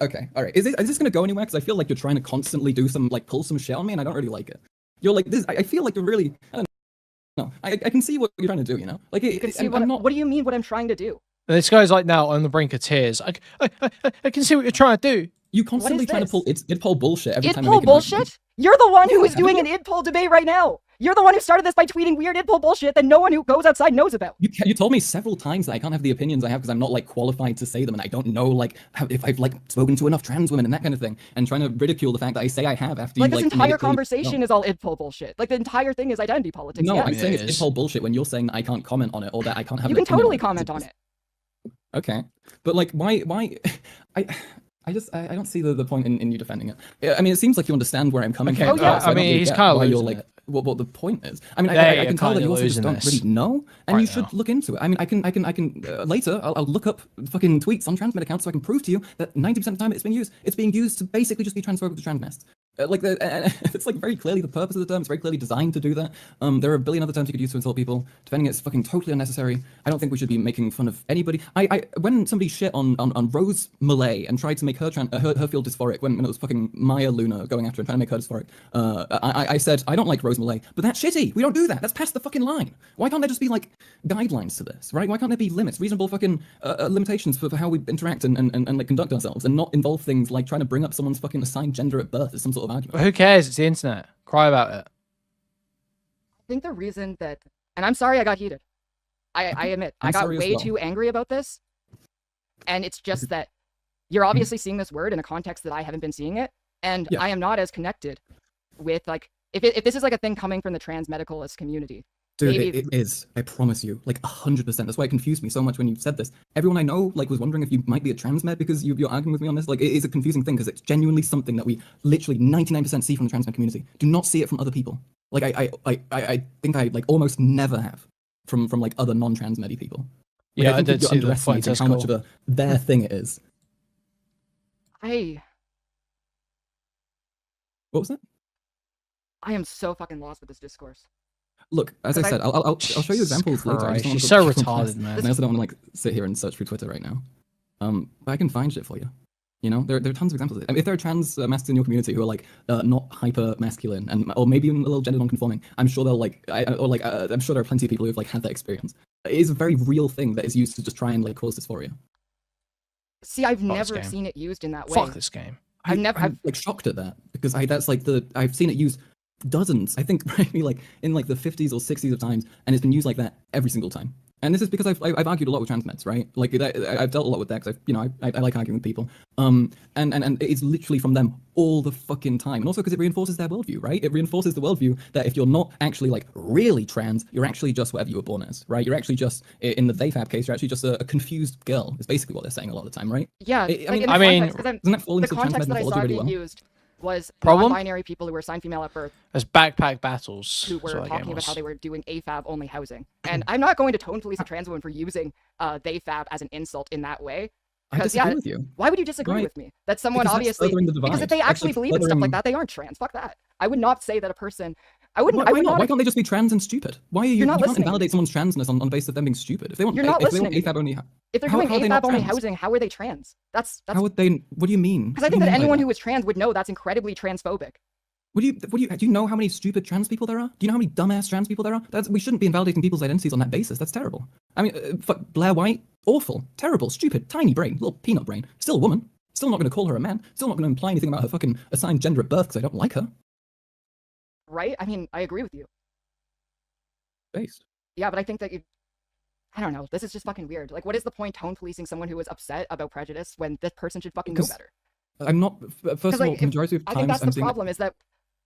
okay. All right. Is this gonna go anywhere? Because I feel like you're trying to constantly do some like pull some shit on me, and I don't really like it. You're like this. I feel like you're really. I don't know. I can see what you're trying to do. You know, like you can see what do you mean? What I'm trying to do? This guy's like now on the brink of tears. I can see what you're trying to do. You constantly trying to pull idpol bullshit every time. Idpol bullshit? You're the one who is doing an idpol debate right now. You're the one who started this by tweeting weird idpol bullshit that no one who goes outside knows about. You told me several times that I can't have the opinions I have because I'm not like qualified to say them, and I don't know like if I've like spoken to enough trans women and that kind of thing, and trying to ridicule the fact that I say I have after like this entire conversation is all idpol bullshit. Like the entire thing is identity politics. No, I'm saying it's idpol bullshit when you're saying that I can't comment on it or that I can't have. You can totally comment on it. Okay, but like why I don't see the point in you defending it. I mean, it seems like you understand where I'm coming from. Yeah. I mean, he's kind of losing you're like what the point is. I mean, I can tell that you also just don't really know, and you should look into it. I mean, I can later I'll look up fucking tweets on trans med accounts so I can prove to you that 90% of the time it's being used to basically just be transphobic to trans masks. It's like very clearly the purpose of the term. It's very clearly designed to do that. There are a billion other terms you could use to insult people. Defending it's fucking totally unnecessary. I don't think we should be making fun of anybody. When somebody shit on Rose Malay and tried to make her feel dysphoric when it was fucking Maya Luna going after her and trying to make her dysphoric, I said I don't like Rose Malay, but that's shitty. We don't do that. That's past the fucking line. Why can't there just be like guidelines to this, right? Why can't there be limits, reasonable fucking limitations for how we interact and like conduct ourselves, and not involve things like trying to bring up someone's fucking assigned gender at birth as some sort of argument? Who cares? It's the internet. Cry about it. I think the reason that, and I'm sorry I got heated. I admit, I got way too angry about this. And it's just that you're obviously seeing this word in a context that I haven't been seeing it. And I am not as connected with like if this is like a thing coming from the trans medicalist community. Dude, it is. I promise you, like 100%. That's why it confused me so much when you said this. Everyone I know, like, was wondering if you might be a trans med because you're arguing with me on this. Like, it is a confusing thing because it's genuinely something that we literally 99% see from the trans med community. Do not see it from other people. Like, I think I like almost never have from like other non-trans medi people. Like, Yeah, I I did you're see the underestimating points. how much of their thing it is. What was that? I am so fucking lost with this discourse. Look, as I said, I'll show you examples later. I just She's don't so want to retarded, man. And I also don't want to like sit here and search through Twitter right now. But I can find shit for you. You know, there are tons of examples. I mean, if there are trans mascs in your community who are like not hyper masculine and or maybe even a little gender non-conforming, I'm sure they'll like, I'm sure there are plenty of people who've like had that experience. It is a very real thing that is used to just try and like cause dysphoria. See, I've never seen it used in that way. Fuck this game. I'm like shocked at that because that's like I've seen it used dozens, I think maybe like in like the 50s or 60s of times, and it's been used like that every single time. And this is because I've argued a lot with trans meds, right? Like I've dealt a lot with that because I like arguing with people. And it's literally from them all the fucking time. And also because it reinforces their worldview, right? It reinforces the worldview that if you're not actually like really trans, you're actually just whatever you were born as, right? You're actually just, in the they-fab case, you're actually just a confused girl. Is basically what they're saying a lot of the time, right? Yeah. Doesn't that fall into the context that I saw really being well? used was Problem? non-binary people who were assigned female at birth There's backpack battles. who were talking about how they were doing AFAB only housing. And I'm not going to tone police a trans woman for using they fab as an insult in that way. I disagree with you. Why would you disagree with me? That someone Because obviously because if they actually believe in stuff like that, they aren't trans. Fuck that. I would not say that a person. I wouldn't. Why not? Why can't they just be trans and stupid? Why are you? You're not you can't listening. invalidate someone's transness on the basis of them being stupid. If they want, You're not if they listening. want AFAB only, if they're how doing are they AFAB not only trans? housing, how are they trans? That's how would they? What do you mean? Because I think that anyone who is trans would know that's incredibly transphobic. Do you know how many stupid trans people there are? Do you know how many dumbass trans people there are? We shouldn't be invalidating people's identities on that basis. That's terrible. I mean, fuck, Blair White, awful, terrible, stupid, tiny brain, little peanut brain. Still a woman. Still not going to call her a man. Still not going to imply anything about her fucking assigned gender at birth because I don't like her. Right? I mean, I agree with you. Based. Yeah, but I think that I don't know. This is just fucking weird. Like, what is the point tone policing someone who is upset about prejudice when this person should fucking know better? I'm not. First of all, the majority of times I think that's the problem. Is that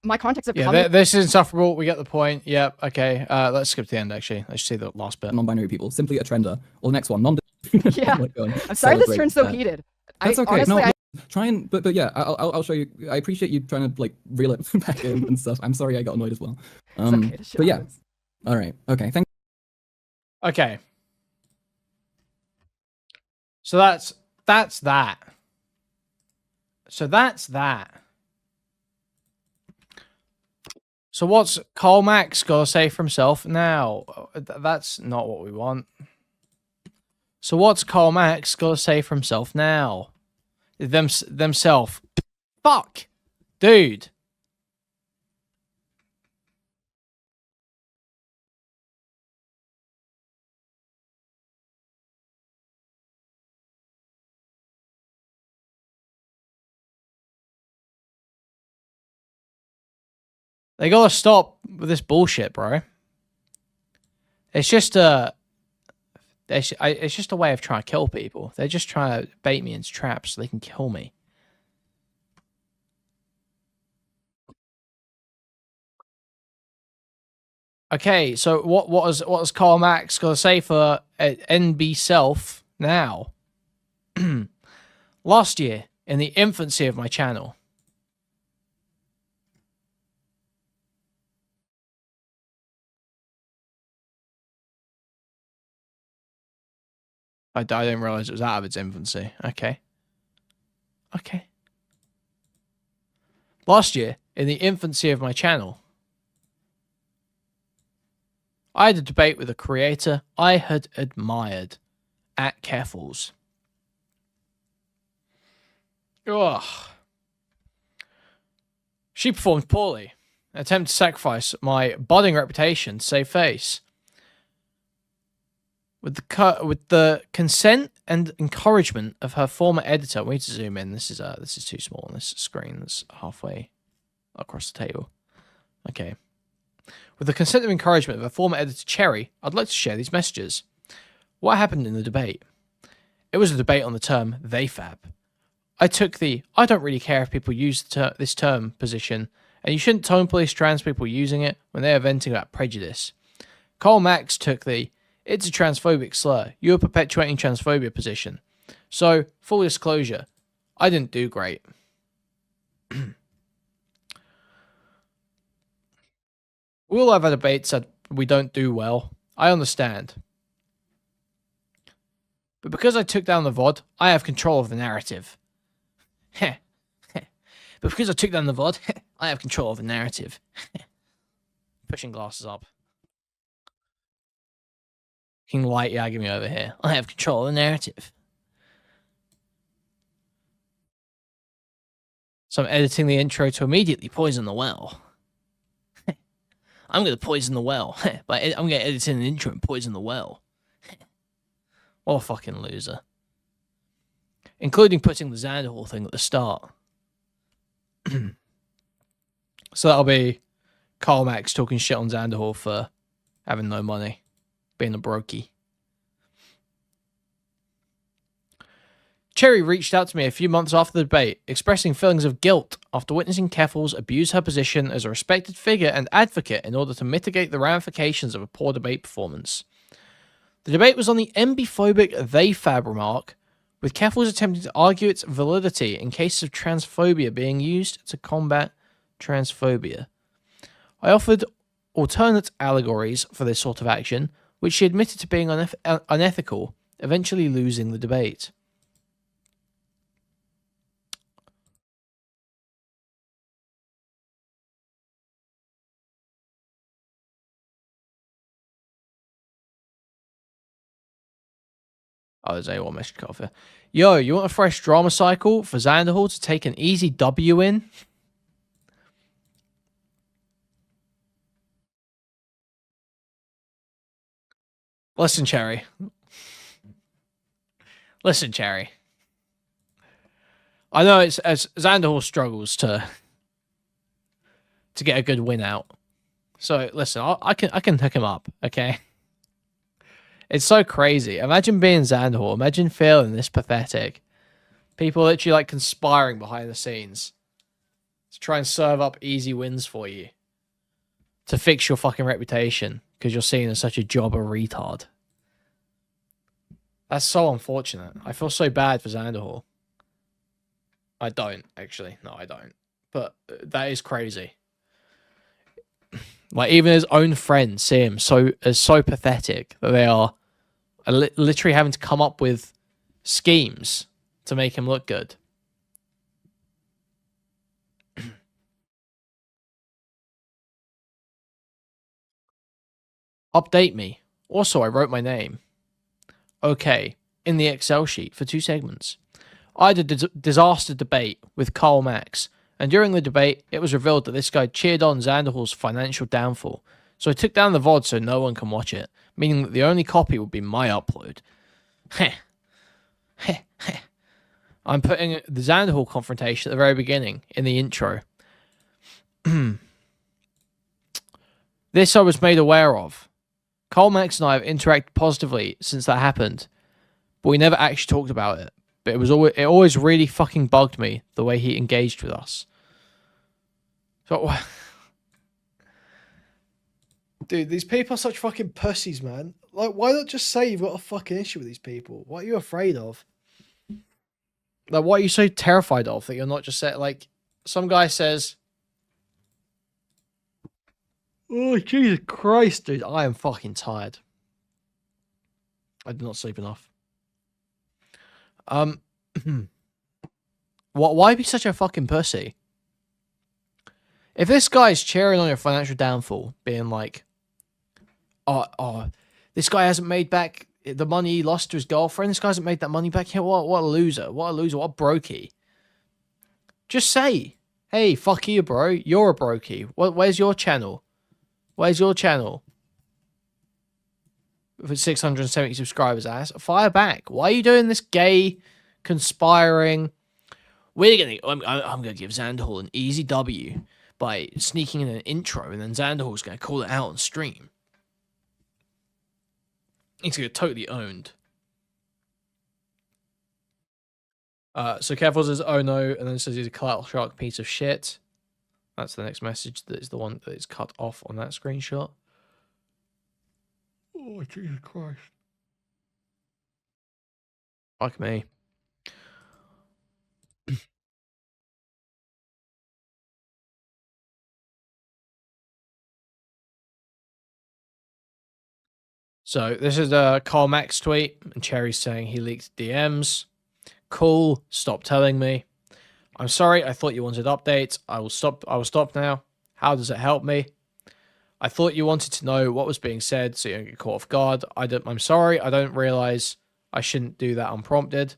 my context of this is insufferable. We get the point. Yep. Okay. Let's skip to the end. Actually, let's see the last bit. Non-binary people, simply a trender. Or the next one, yeah. I'm sorry this turned so heated. That's okay. Honestly, try and but yeah, I'll show you. I appreciate you trying to like reel it back in and stuff. I'm sorry I got annoyed as well. It's okay to show but yeah. this. All right. Okay. Thank. Okay. So that's that. So that's that. So what's Karl Max got to say for himself now? That's not what we want. So what's Karl Max got to say for himself now? Themself. Fuck. Dude. They gotta stop with this bullshit, bro. It's just it's just a way of trying to kill people. They're just trying to bait me into traps so they can kill me. Okay, so what has Karl Max got to say for NB Self now? Last year, in the infancy of my channel, I didn't realize it was out of its infancy. Okay. Okay. Last year, in the infancy of my channel, I had a debate with a creator I had admired at Keffals. Ugh. She performed poorly, an attempt to sacrifice my budding reputation to save face. With the consent and encouragement of her former editor, we need to zoom in. This is too small on this screen. That's halfway across the table. Okay. With the consent and encouragement of her former editor, Cherry, I'd like to share these messages. What happened in the debate? It was a debate on the term they fab. I took the I don't really care if people use this term position and you shouldn't tone police trans people using it when they are venting about prejudice. Karl Max took the "it's a transphobic slur, you're perpetuating transphobia" position. So, full disclosure, I didn't do great. We all have our debates that we don't do well. I understand. But because I took down the VOD, I have control of the narrative. Heh. But because I took down the VOD, I have control of the narrative. Pushing glasses up. King Light yagging me over here. I have control of the narrative. So I'm editing the intro to immediately poison the well. I'm going to poison the well. But I'm going to edit in an intro and poison the well. What a fucking loser. Including putting the Xanderhal thing at the start. So that'll be Karl Max talking shit on Xanderhal for having no money. Being a brokey. Cherry reached out to me a few months after the debate, expressing feelings of guilt after witnessing Keffals abuse her position as a respected figure and advocate in order to mitigate the ramifications of a poor debate performance. The debate was on the MB-phobic they-fab remark, with Keffals attempting to argue its validity in cases of transphobia being used to combat transphobia. I offered alternate allegories for this sort of action, which she admitted to being unethical, eventually losing the debate. Oh, there's A1 message cut off here. Yo, you want a fresh drama cycle for Xanderhal to take an easy W in? Listen, Cherry. Listen, Cherry. I know it's as Xanderhal struggles to get a good win out. So listen, I can hook him up, okay? It's so crazy. Imagine being Xanderhal. Imagine feeling this pathetic. People literally like conspiring behind the scenes to try and serve up easy wins for you. To fix your fucking reputation because you're seen as such a jobber retard. That's so unfortunate. I feel so bad for Xanderhal. I don't, actually. No, I don't. But that is crazy. Like, even his own friends see him as so pathetic that they are literally having to come up with schemes to make him look good. Update me. Also, I wrote my name. Okay, in the Excel sheet for 2 segments. I had a disaster debate with Karl Max, and during the debate, it was revealed that this guy cheered on Xanderhal's financial downfall, so I took down the VOD so no one can watch it, meaning that the only copy would be my upload. Heh. Heh. Heh. I'm putting the Xanderhal confrontation at the very beginning, in the intro. This I was made aware of. Karl Max and I have interacted positively since that happened, but we never actually talked about it. But it always really fucking bugged me the way he engaged with us. So, dude, these people are such fucking pussies, man. Like, why not just say you've got a fucking issue with these people? What are you afraid of? Like, what are you so terrified of that you're not just saying, like, some guy says, oh, Jesus Christ, dude, I am fucking tired. I did not sleep enough. Why be such a fucking pussy? If this guy's cheering on your financial downfall, being like, oh, this guy hasn't made back the money he lost to his girlfriend, this guy hasn't made that money back yet, what a loser, what a brokey. Just say, hey, fuck you, bro, you're a brokey. Where's your channel? Where's your channel? With 670 subscribers, ass. Fire back. Why are you doing this gay, conspiring? I'm gonna give Xanderhal an easy W by sneaking in an intro, and then Xanderhal's gonna call it out on stream. He's gonna get totally owned. So Keffals says, oh no, and then says he's a clout shark piece of shit. That's the next message. That is the one that is cut off on that screenshot. Oh, Jesus Christ. Fuck me. So this is a Karl Max tweet, and Cherry's saying he leaked DMs. Cool. Stop telling me. I'm sorry. I thought you wanted updates. I will stop now. How does it help me? I thought you wanted to know what was being said, so you don't get caught off guard. I'm sorry. I don't realize I shouldn't do that unprompted.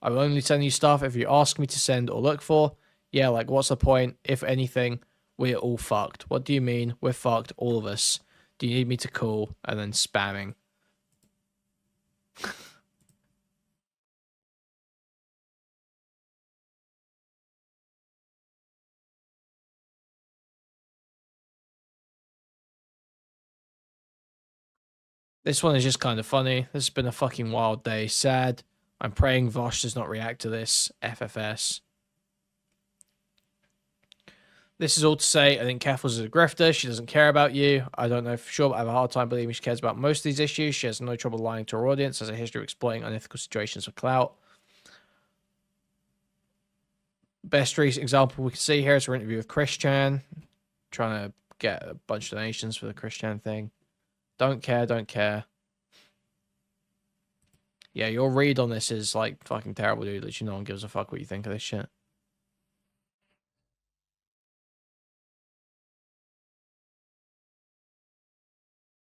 I will only send you stuff if you ask me to send or look for. Yeah, like what's the point? If anything, we're all fucked. What do you mean? We're fucked, all of us. Do you need me to call? And then spamming. This one is just kind of funny. This has been a fucking wild day. Sad. I'm praying Vosh does not react to this. FFS. This is all to say, I think Keffals is a grifter. She doesn't care about you. I don't know for sure, but I have a hard time believing she cares about most of these issues. She has no trouble lying to her audience, has a history of exploiting unethical situations for clout. Best recent example we can see here is her interview with Christian, trying to get a bunch of donations for the Christian thing. Don't care, don't care. Yeah, your read on this is like fucking terrible, dude. Literally no one gives a fuck what you think of this shit.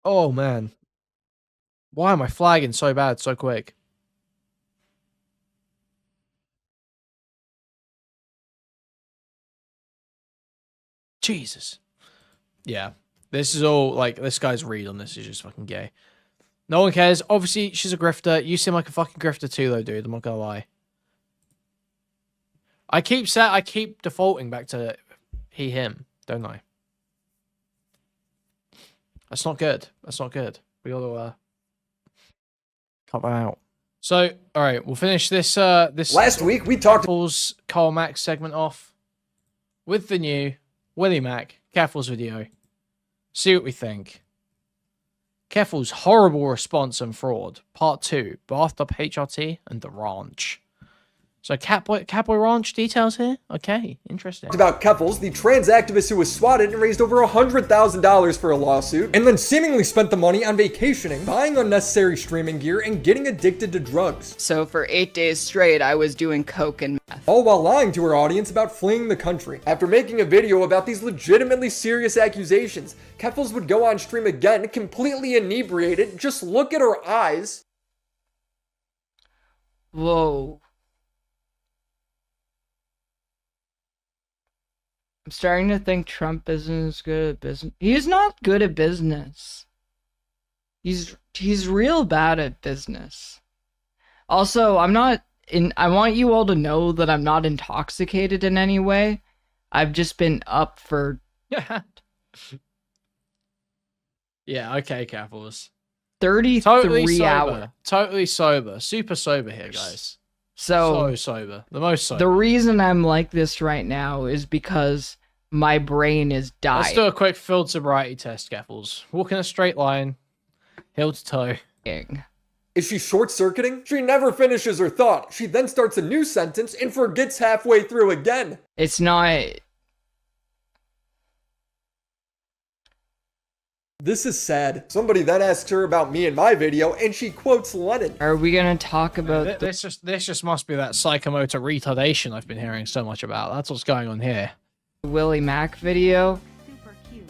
Oh, man. Why am I flagging so bad so quick? Jesus. Yeah. This is all, like, this guy's read on this is just fucking gay. No one cares. Obviously, she's a grifter. You seem like a fucking grifter too, though, dude. I'm not gonna lie. I keep defaulting back to he, him, don't I? That's not good. That's not good. We gotta cut that out. So, all right, we'll finish this. This last week we talked Keffals Karl Max segment off with the new Willie Mac Keffals video. See what we think. Keffals' horrible response and fraud. Part 2. Bathed up HRT and the ranch. So Catboy Ranch details here? Okay, interesting. About Keffals, the trans activist who was swatted and raised over $100,000 for a lawsuit, and then seemingly spent the money on vacationing, buying unnecessary streaming gear, and getting addicted to drugs. So for 8 days straight, I was doing coke and meth. All while lying to her audience about fleeing the country. After making a video about these legitimately serious accusations, Keffals would go on stream again, completely inebriated. Just look at her eyes. Whoa. I'm starting to think Trump isn't as good at business. He's not good at business. He's real bad at business. Also, I want you all to know that I'm not intoxicated in any way. I've just been up for yeah, okay, Keffals. 33 hours. Totally sober. Super sober here, guys. So sober. The most sober. The reason I'm like this right now is because my brain is dying. Let's do a quick field sobriety test, Keffals. Walk in a straight line, heel to toe. Is she short-circuiting? She never finishes her thought. She then starts a new sentence and forgets halfway through again. It's not... This is sad. Somebody then asks her about me in my video, and she quotes Lenin. Are we gonna talk about this? Just must be that psychomotor retardation I've been hearing so much about. That's what's going on here. Willie Mac video. Super cute.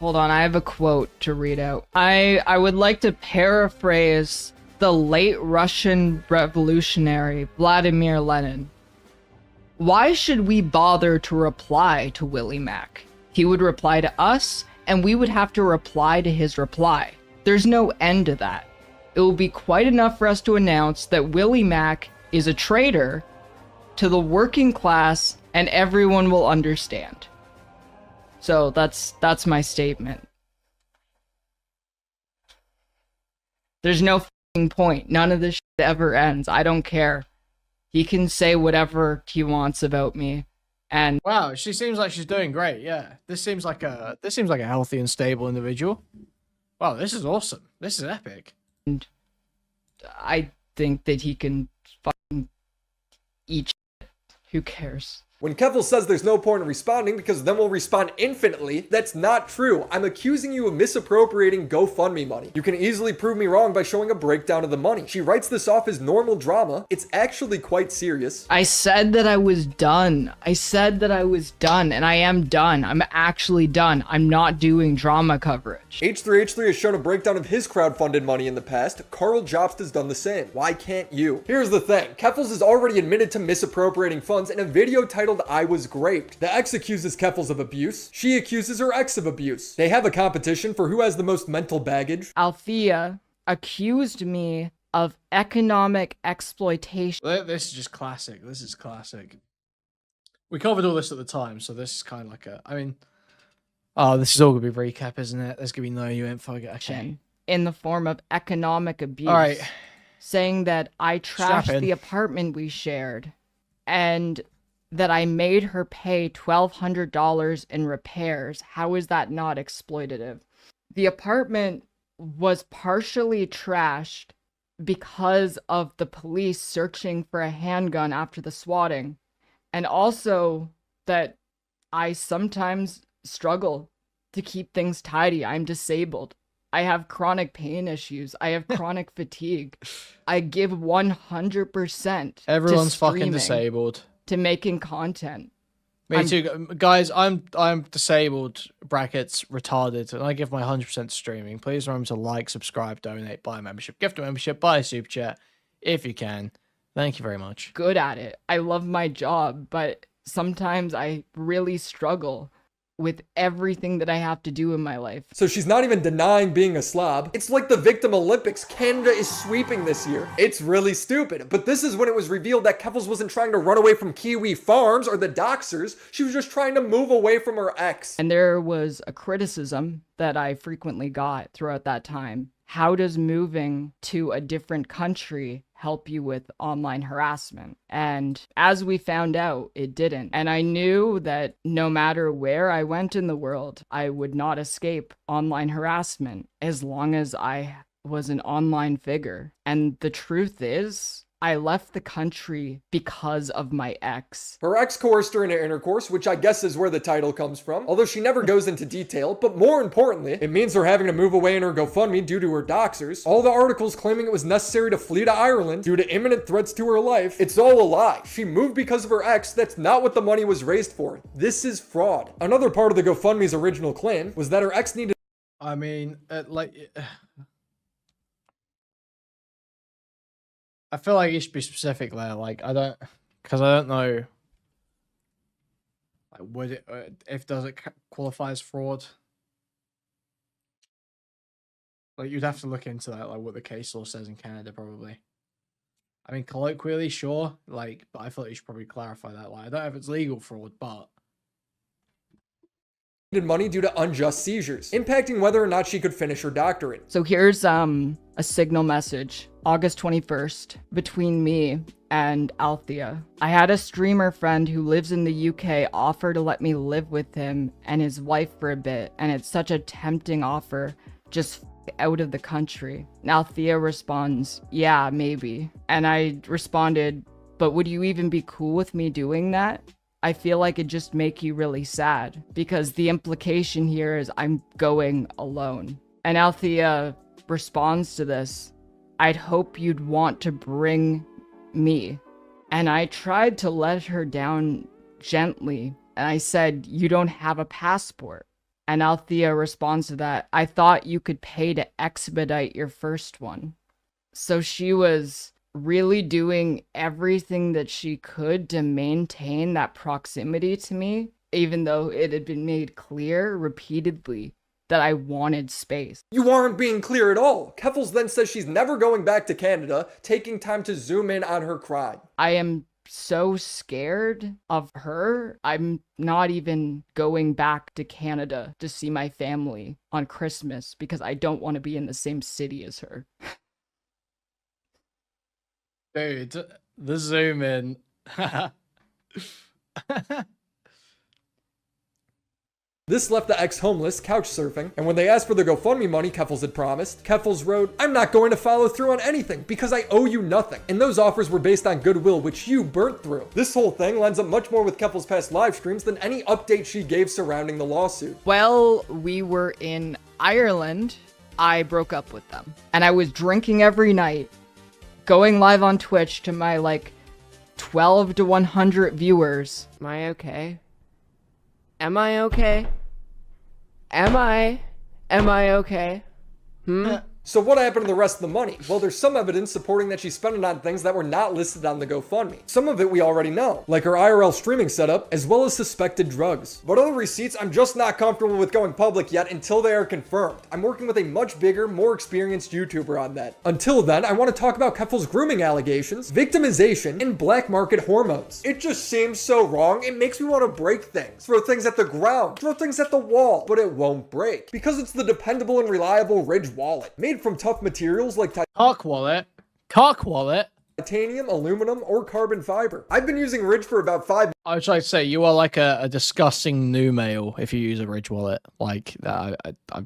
Hold on, I have a quote to read out. I would like to paraphrase the late Russian revolutionary Vladimir Lenin. Why should we bother to reply to Willie Mac? He would reply to us, and we would have to reply to his reply. There's no end to that. It will be quite enough for us to announce that Willie Mac is a traitor to the working class, and everyone will understand. So that's my statement. There's no f***ing point. None of this shit ever ends. I don't care. He can say whatever he wants about me, And wow, she seems like she's doing great. Yeah, this seems like a healthy and stable individual. Wow, this is awesome. This is epic. I think that he can fucking eat shit. Who cares? When Keffals says there's no point in responding because then we'll respond infinitely, that's not true. I'm accusing you of misappropriating GoFundMe money. You can easily prove me wrong by showing a breakdown of the money. She writes this off as normal drama. It's actually quite serious. I said that I was done. I said that I was done, and I am done. I'm actually done. I'm not doing drama coverage. H3H3 has shown a breakdown of his crowdfunded money in the past. Karl Jobst has done the same. Why can't you? Here's the thing. Keffals has already admitted to misappropriating funds in a video titled I Was Graped. The ex accuses Keffals of abuse. She accuses her ex of abuse. They have a competition for who has the most mental baggage. Althea accused me of economic exploitation. This is just classic. This is classic. We covered all this at the time, so this is kind of like oh, this is all gonna be recap, isn't it? There's gonna be no info. Okay. In the form of economic abuse. All right. Saying that I trashed the apartment we shared, and that I made her pay $1,200 in repairs. How is that not exploitative? The apartment was partially trashed because of the police searching for a handgun after the swatting. And also that I sometimes struggle to keep things tidy. I'm disabled. I have chronic pain issues. I have chronic fatigue. I give 100%. Everyone's fucking disabled. To making content. Me too, guys. I'm disabled. Brackets retarded, and I give my 100% to streaming. Please remember to like, subscribe, donate, buy a membership, gift a membership, buy a super chat if you can. Thank you very much. Good at it. I love my job, but sometimes I really struggle with everything that I have to do in my life. So she's not even denying being a slob. It's like the Victim Olympics. Canada is sweeping this year. It's really stupid. But this is when it was revealed that Keffals wasn't trying to run away from Kiwi Farms or the doxers. She was just trying to move away from her ex. And there was a criticism that I frequently got throughout that time. How does moving to a different country help you with online harassment? And as we found out, it didn't. And I knew that no matter where I went in the world, I would not escape online harassment as long as I was an online figure. And the truth is, I left the country because of my ex. Her ex coerced her into intercourse, which I guess is where the title comes from, although she never goes into detail. But more importantly, it means her having to move away in her GoFundMe due to her doxers. All the articles claiming it was necessary to flee to Ireland due to imminent threats to her life, it's all a lie. She moved because of her ex. That's not what the money was raised for. This is fraud. Another part of the GoFundMe's original claim was that her ex needed... I mean, I feel like you should be specific there. Like, because I don't know. Like, would it, does it qualify as fraud? Like, you'd have to look into that, like what the case law says in Canada, probably. I mean, colloquially, sure. Like, but I feel like you should probably clarify that. Like, I don't know if it's legal fraud, but money due to unjust seizures, impacting whether or not she could finish her doctorate. So here's a signal message, August 21st, between me and Althea. I had a streamer friend who lives in the UK offer to let me live with him and his wife for a bit, and it's such a tempting offer, just out of the country. And Althea responds, yeah, maybe. And I responded, but would you even be cool with me doing that? I feel like it'd just make you really sad, because the implication here is I'm going alone. And Althea responds to this, I'd hope you'd want to bring me. And I tried to let her down gently, and I said, you don't have a passport. And Althea responds to that, I thought you could pay to expedite your first one. So she was really doing everything that she could to maintain that proximity to me, even though it had been made clear repeatedly that I wanted space. You aren't being clear at all. Keffals then says she's never going back to Canada, taking time to zoom in on her crime. I am so scared of her. I'm not even going back to Canada to see my family on Christmas because I don't want to be in the same city as her. Dude, the zoom in. This left the ex-homeless couch surfing, and when they asked for the GoFundMe money Keffals had promised, Keffals wrote, "I'm not going to follow through on anything because I owe you nothing." And those offers were based on goodwill, which you burnt through. This whole thing lines up much more with Keffals' past live streams than any update she gave surrounding the lawsuit. While we were in Ireland, I broke up with them. And I was drinking every night, going live on Twitch to my, like, 12 to 100 viewers. Am I okay? Am I okay? Am I okay? So what happened to the rest of the money? Well, there's some evidence supporting that she spent it on things that were not listed on the GoFundMe. Some of it we already know, like her IRL streaming setup, as well as suspected drugs. But other receipts I'm just not comfortable with going public yet until they are confirmed. I'm working with a much bigger, more experienced YouTuber on that. Until then, I want to talk about Keffals' grooming allegations, victimization, and black market hormones. It just seems so wrong, it makes me want to break things, throw things at the ground, throw things at the wall, but it won't break. Because it's the dependable and reliable Ridge wallet, made from tough materials like Cock wallet, titanium, aluminum, or carbon fiber. I've been using Ridge for about 5 months. I was trying to say, you are like a disgusting new male if you use a Ridge wallet. Like, I'm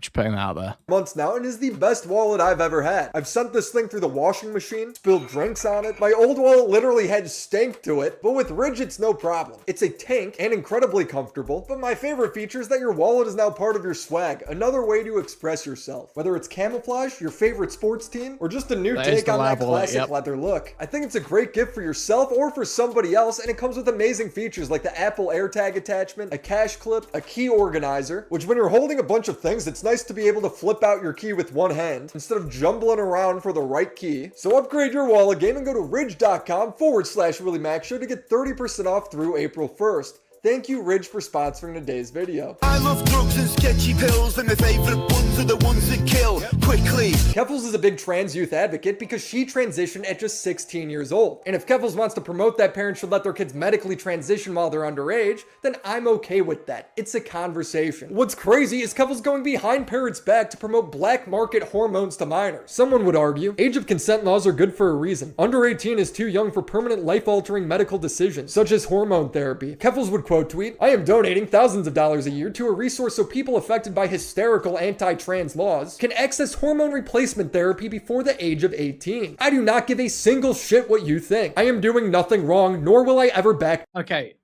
just putting that out there. Months now, and is the best wallet I've ever had. I've sent this thing through the washing machine, spilled drinks on it. My old wallet literally had stank to it, but with Ridge it's no problem. It's a tank and incredibly comfortable, but my favorite feature is that your wallet is now part of your swag, another way to express yourself. Whether it's camouflage, your favorite sports team, or just a new take on that classic leather look. I think it's a great gift for yourself or for somebody else, and it comes with amazing features like the Apple AirTag attachment, a cash clip, a key organizer, which when you're holding a bunch of things, it's nice to be able to flip out your key with one hand instead of jumbling around for the right key. So upgrade your wallet game and go to ridge.com/WillyMaxShow to get 30% off through April 1st. Thank you, Ridge, for sponsoring today's video. I love drugs and sketchy pills, and my favorite ones are the ones that kill quickly. Keffals is a big trans youth advocate because she transitioned at just 16 years old. And if Keffals wants to promote that parents should let their kids medically transition while they're underage, then I'm okay with that. It's a conversation. What's crazy is Keffals going behind parents' back to promote black market hormones to minors. Someone would argue, age of consent laws are good for a reason. Under 18 is too young for permanent life-altering medical decisions, such as hormone therapy. Keffals would quote tweet, "I am donating thousands of dollars a year to a resource so people affected by hysterical anti-trans laws can access hormone replacement therapy before the age of 18. I do not give a single shit what you think. I am doing nothing wrong, nor will I ever back." Okay.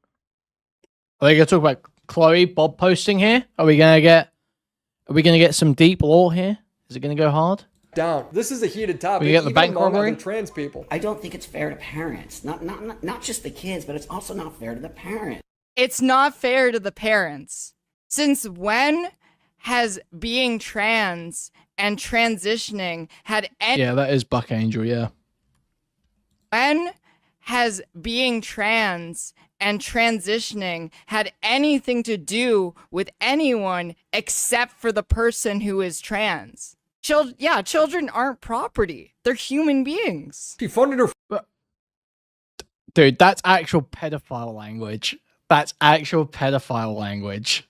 Are we gonna talk about Chloe Bob posting here? Are we gonna get some deep lore here? Is it gonna go hard? Down. This is a heated topic. We get the even bank among robbery? other trans people. I don't think it's fair to parents. Not just the kids, but it's also not fair to the parents. It's not fair to the parents. Since when has being trans and transitioning had any— Yeah, that is Buck Angel, yeah. When has being trans and transitioning had anything to do with anyone except for the person who is trans? Children aren't property. They're human beings. She funded her. Dude, that's actual pedophile language. That's actual pedophile language.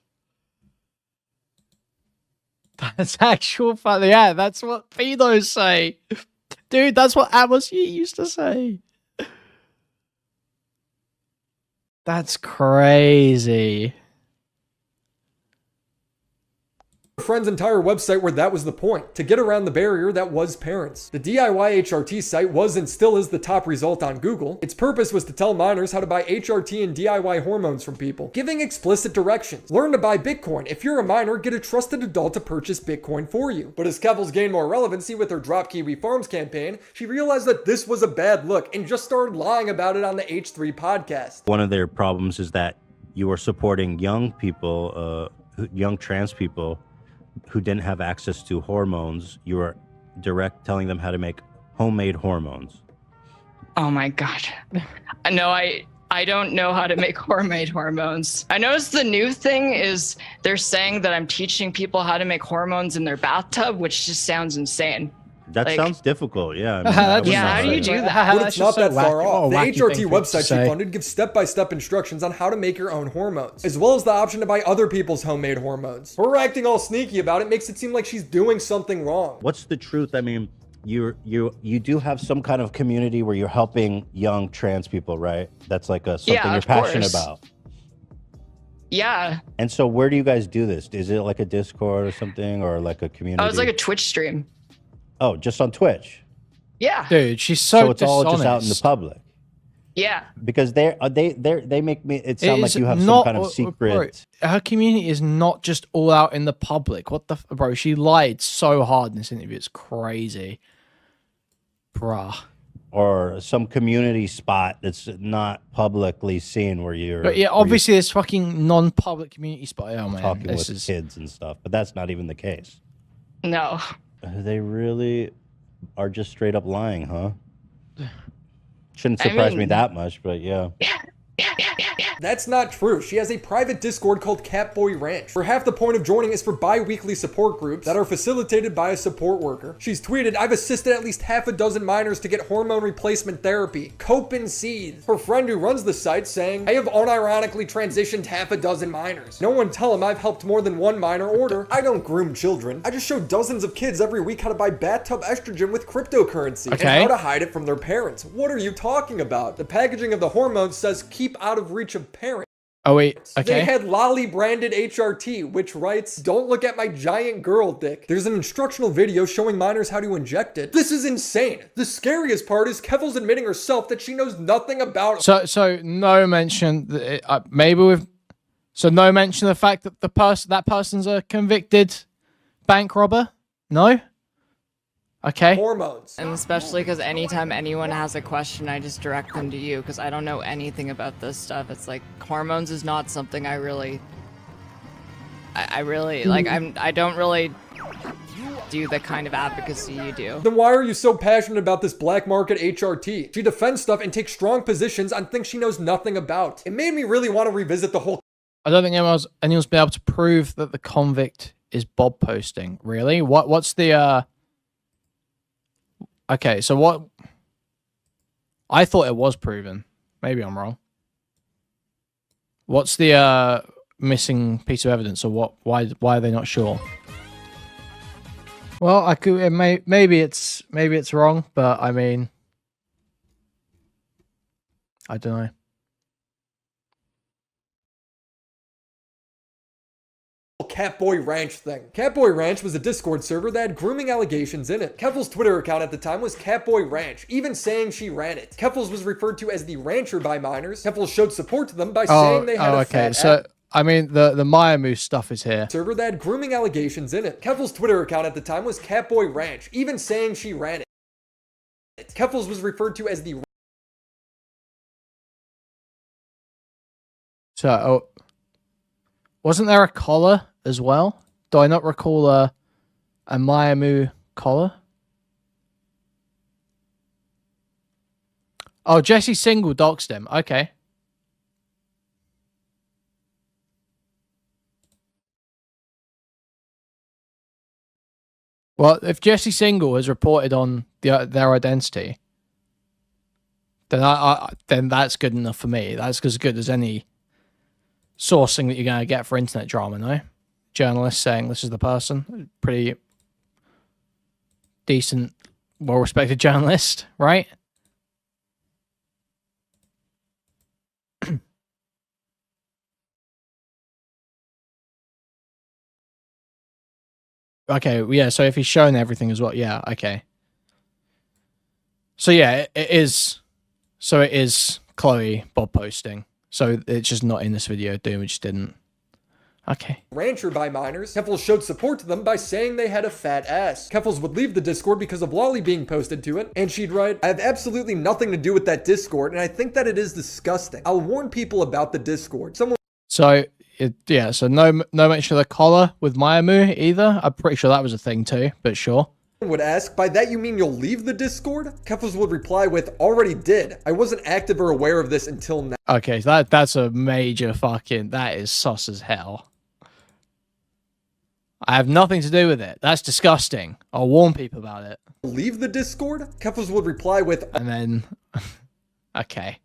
That's actual fun. Yeah, that's what pedos say. Dude, that's what Amos Yee used to say. That's crazy. friend's entire website where that was the point, to get around the barrier that was parents. The DIY HRT site was and still is the top result on Google. Its purpose was to tell minors how to buy HRT and DIY hormones from people, giving explicit directions. Learn to buy Bitcoin. If you're a minor, get a trusted adult to purchase Bitcoin for you. But as Keffals gained more relevancy with her Drop Kiwi Farms campaign, she realized that this was a bad look and just started lying about it on the H3 podcast. One of their problems is that you are supporting young people, young trans people who didn't have access to hormones. You are telling them how to make homemade hormones. Oh my God. No, I don't know how to make homemade hormones. I noticed the new thing is they're saying that I'm teaching people how to make hormones in their bathtub, which just sounds insane. That sounds difficult, yeah. I mean, yeah, how do you do that? But it's not that far off. The HRT website she funded gives step-by-step instructions on how to make your own hormones, as well as the option to buy other people's homemade hormones. Her acting all sneaky about it makes it seem like she's doing something wrong. What's the truth? I mean, you do have some kind of community where you're helping young trans people, right? That's like something you're passionate about. Yeah. And so where do you guys do this? Is it like a Discord or something, or like a community? Oh, it's like a Twitch stream. Oh, just on Twitch? Yeah. Dude, she's so it's all just out in the public. Yeah. Because they make it sound like you have some kind of secret. Bro, her community is not just all out in the public. What the bro? She lied so hard in this interview. It's crazy, bruh. Or some community spot that's not publicly seen where you're. But yeah, obviously there's fucking non-public community spot. Oh man, talking with kids and stuff, but that's not even the case. No. They really are just straight up lying, huh? Shouldn't surprise me that much, but yeah. That's not true. She has a private Discord called Catboy Ranch, where half the point of joining is for bi-weekly support groups that are facilitated by a support worker. She's tweeted, "I've assisted at least half a dozen minors to get hormone replacement therapy. Cope and seed." Her friend who runs the site saying, "I have unironically transitioned half a dozen minors. No one tell him I've helped more than one minor order. I don't groom children. I just show dozens of kids every week how to buy bathtub estrogen with cryptocurrency and how to hide it from their parents. What are you talking about? The packaging of the hormones says keep out of reach of parents." Oh wait, okay. They had Lolly branded HRT, which writes, "Don't look at my giant girl dick." There's an instructional video showing minors how to inject it. This is insane. The scariest part is Keffals admitting herself that she knows nothing about. So no mention. No mention of the fact that that person's a convicted bank robber. No. Okay. Hormones. And especially because anytime anyone has a question, I just direct them to you because I don't know anything about this stuff. It's like hormones is not something I really like. I don't really do the kind of advocacy you do. Then why are you so passionate about this black market HRT? She defends stuff and takes strong positions on things she knows nothing about. It made me really want to revisit the whole. I don't think anyone's been able to prove that the convict is Bob posting. Really? What's the Okay, so what? I thought it was proven. Maybe I'm wrong. What's the missing piece of evidence, or what? Why are they not sure? Well, I could. Maybe it's wrong, but I mean, I don't know. Catboy Ranch thing. Catboy Ranch was a Discord server that had grooming allegations in it. Keffals' Twitter account at the time was Catboy Ranch, even saying she ran it. Keffals was referred to as the rancher by minors. Keffals showed support to them by saying they had a fat so I mean the Maya Moose stuff is here. Server that had grooming allegations in it. Keffals' Twitter account at the time was Catboy Ranch, even saying she ran it. Keffals was referred to as the. So, wasn't there a collar as well? Do I not recall a Miamu collar? Oh, Jesse Single doxed him. Okay. Well, if Jesse Single has reported on their identity, then then that's good enough for me. That's as good as any sourcing that you're going to get for internet drama, no? Journalists saying this is the person. Pretty decent, well-respected journalist, right? Okay, yeah, so if he's shown everything as well, yeah, okay. So yeah, it is Chloe Bob posting. So it's just not in this video. Doom just didn't. Okay. Rancher by minors. Keffals showed support to them by saying they had a fat ass. Keffals would leave the Discord because of Lolly being posted to it, and she'd write, "I have absolutely nothing to do with that Discord, and I think that it is disgusting. I'll warn people about the Discord." So no mention of the collar with Miamu either. I'm pretty sure that was a thing too, but sure. Would ask, "By that you mean you'll leave the Discord?" Keffals would reply with, "Already did. I wasn't active or aware of this until now." Okay, so that's a major fucking, that is sus as hell. I have nothing to do with it. That's disgusting. I'll warn people about it. Leave the Discord? Keffals would reply with, and then, okay.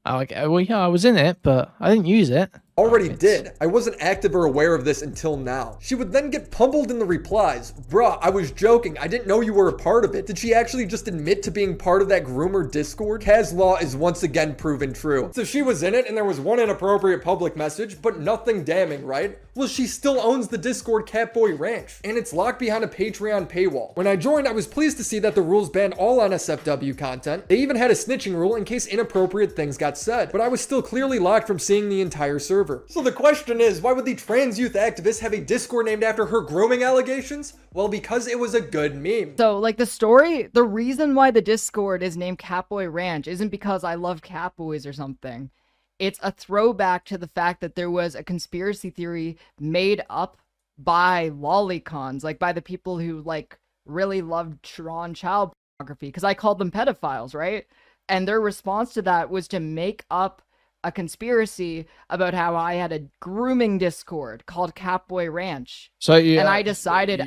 Okay, well, yeah, I was in it, but I didn't use it. Already did. I wasn't active or aware of this until now. She would then get pummeled in the replies. Bruh, I was joking. I didn't know you were a part of it. Did she actually just admit to being part of that groomer Discord? Kaz law is once again proven true. So she was in it and there was one inappropriate public message, but nothing damning, right? Well, she still owns the Discord Catboy Ranch, and it's locked behind a Patreon paywall. When I joined, I was pleased to see that the rules banned all NSFW content. They even had a snitching rule in case inappropriate things got said, but I was still clearly locked from seeing the entire server. So the question is, why would the trans youth activist have a Discord named after her grooming allegations? Well, because it was a good meme. So, like, the reason why the Discord is named Catboy Ranch isn't because I love catboys or something. It's a throwback to the fact that there was a conspiracy theory made up by lolicons, like by the people who, like, really loved Sharon child pornography, because I called them pedophiles, right? And their response to that was to make up a conspiracy about how I had a grooming Discord called Catboy Ranch. So and I decided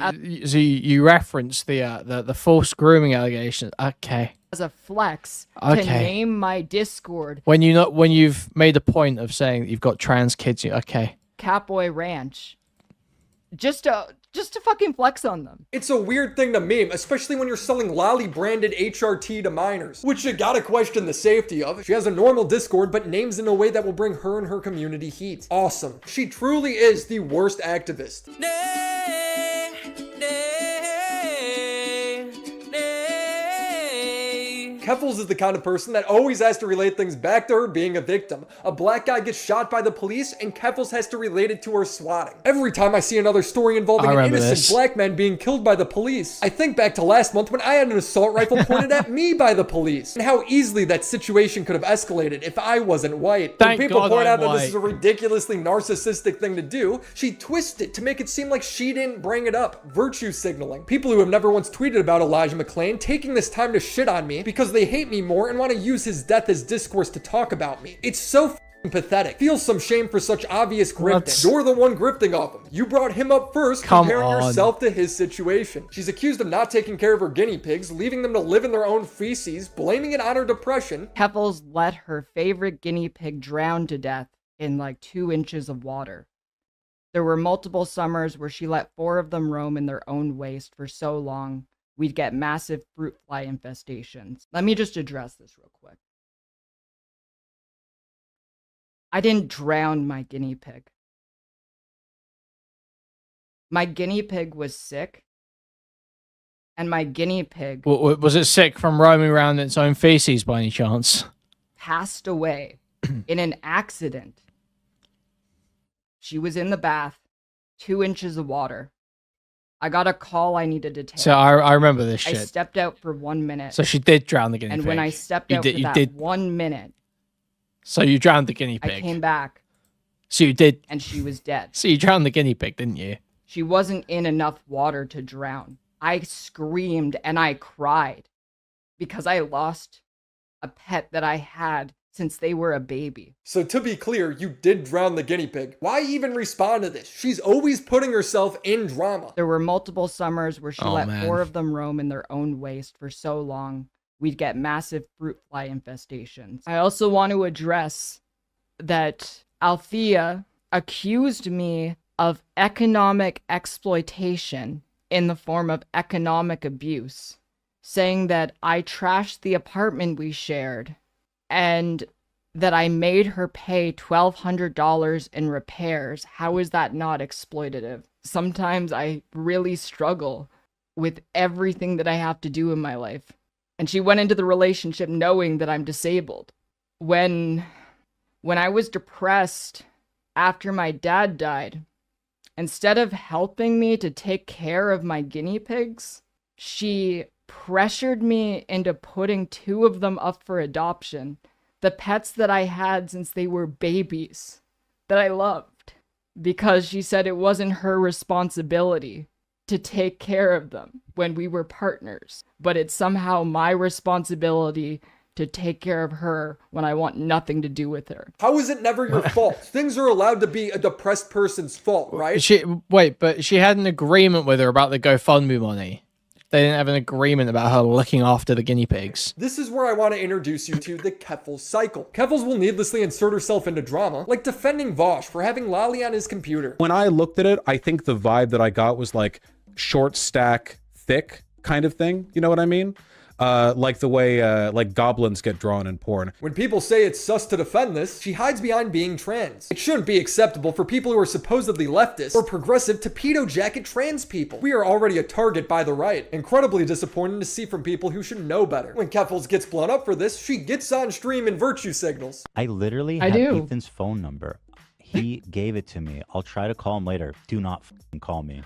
so you referenced the false grooming allegations. Okay. As a flex to name my Discord when you've made a point of saying that you've got trans kids. Okay. Catboy Ranch. Just to fucking flex on them. It's a weird thing to meme, especially when you're selling lolly branded HRT to minors, which you gotta question the safety of. She has a normal Discord, but names in a way that will bring her and her community heat. Awesome. She truly is the worst activist. Keffals is the kind of person that always has to relate things back to her being a victim. A black guy gets shot by the police and Keffals has to relate it to her swatting. Every time I see another story involving an innocent black man being killed by the police, I think back to last month when I had an assault rifle pointed at me by the police and how easily that situation could have escalated if I wasn't white. When people point out that this is a ridiculously narcissistic thing to do, she twists it to make it seem like she didn't bring it up. Virtue signaling. People who have never once tweeted about Elijah McClain taking this time to shit on me because they hate me more and want to use his death as discourse to talk about me. It's so pathetic. Feel some shame for such obvious grifting. You're the one grifting off him. You brought him up first, comparing yourself to his situation. She's accused of not taking care of her guinea pigs, leaving them to live in their own feces, blaming it on her depression. Keffals let her favorite guinea pig drown to death in like 2 inches of water. There were multiple summers where she let 4 of them roam in their own waste for so long we'd get massive fruit fly infestations. Let me just address this real quick. I didn't drown my guinea pig. My guinea pig was sick. And my guinea pig... Was it sick from roaming around its own feces by any chance? Passed away in an accident. She was in the bath, 2 inches of water. I got a call I needed to take. So I remember this shit. I stepped out for 1 minute. So she did drown the guinea pig. And when I stepped out for that 1 minute. So you drowned the guinea pig. I came back. So you did. And she was dead. So you drowned the guinea pig, didn't you? She wasn't in enough water to drown. I screamed and I cried because I lost a pet that I had since they were a baby. So to be clear, you did drown the guinea pig. Why even respond to this? She's always putting herself in drama. There were multiple summers where she let 4 of them roam in their own waste for so long we'd get massive fruit fly infestations. I also want to address that Althea accused me of economic exploitation in the form of economic abuse, saying that I trashed the apartment we shared and that I made her pay $1,200 in repairs. How is that not exploitative? Sometimes I really struggle with everything that I have to do in my life. And she went into the relationship knowing that I'm disabled. When I was depressed after my dad died, instead of helping me to take care of my guinea pigs, she pressured me into putting 2 of them up for adoption. The pets that I had since they were babies that I loved, because she said it wasn't her responsibility to take care of them when we were partners, but it's somehow my responsibility to take care of her when I want nothing to do with her. How is it never your fault? Things are allowed to be a depressed person's fault, right? But she had an agreement with her about the GoFundMe money. they didn't have an agreement about her looking after the guinea pigs. This is where I want to introduce you to the Keffals cycle. Keffals will needlessly insert herself into drama, like defending Vosh for having Lolly on his computer. When I looked at it, I think the vibe that I got was like short stack, thick kind of thing. You know what I mean? Like the way like goblins get drawn in porn. When people say it's sus to defend this, she hides behind being trans. It shouldn't be acceptable for people who are supposedly leftist or progressive to pedo jacket trans people. We are already a target by the right. Incredibly disappointing to see from people who should know better. When Keffals gets blown up for this, she gets on stream and virtue signals. I literally have Ethan's phone number. He gave it to me. I'll try to call him later. Do not f***ing call me.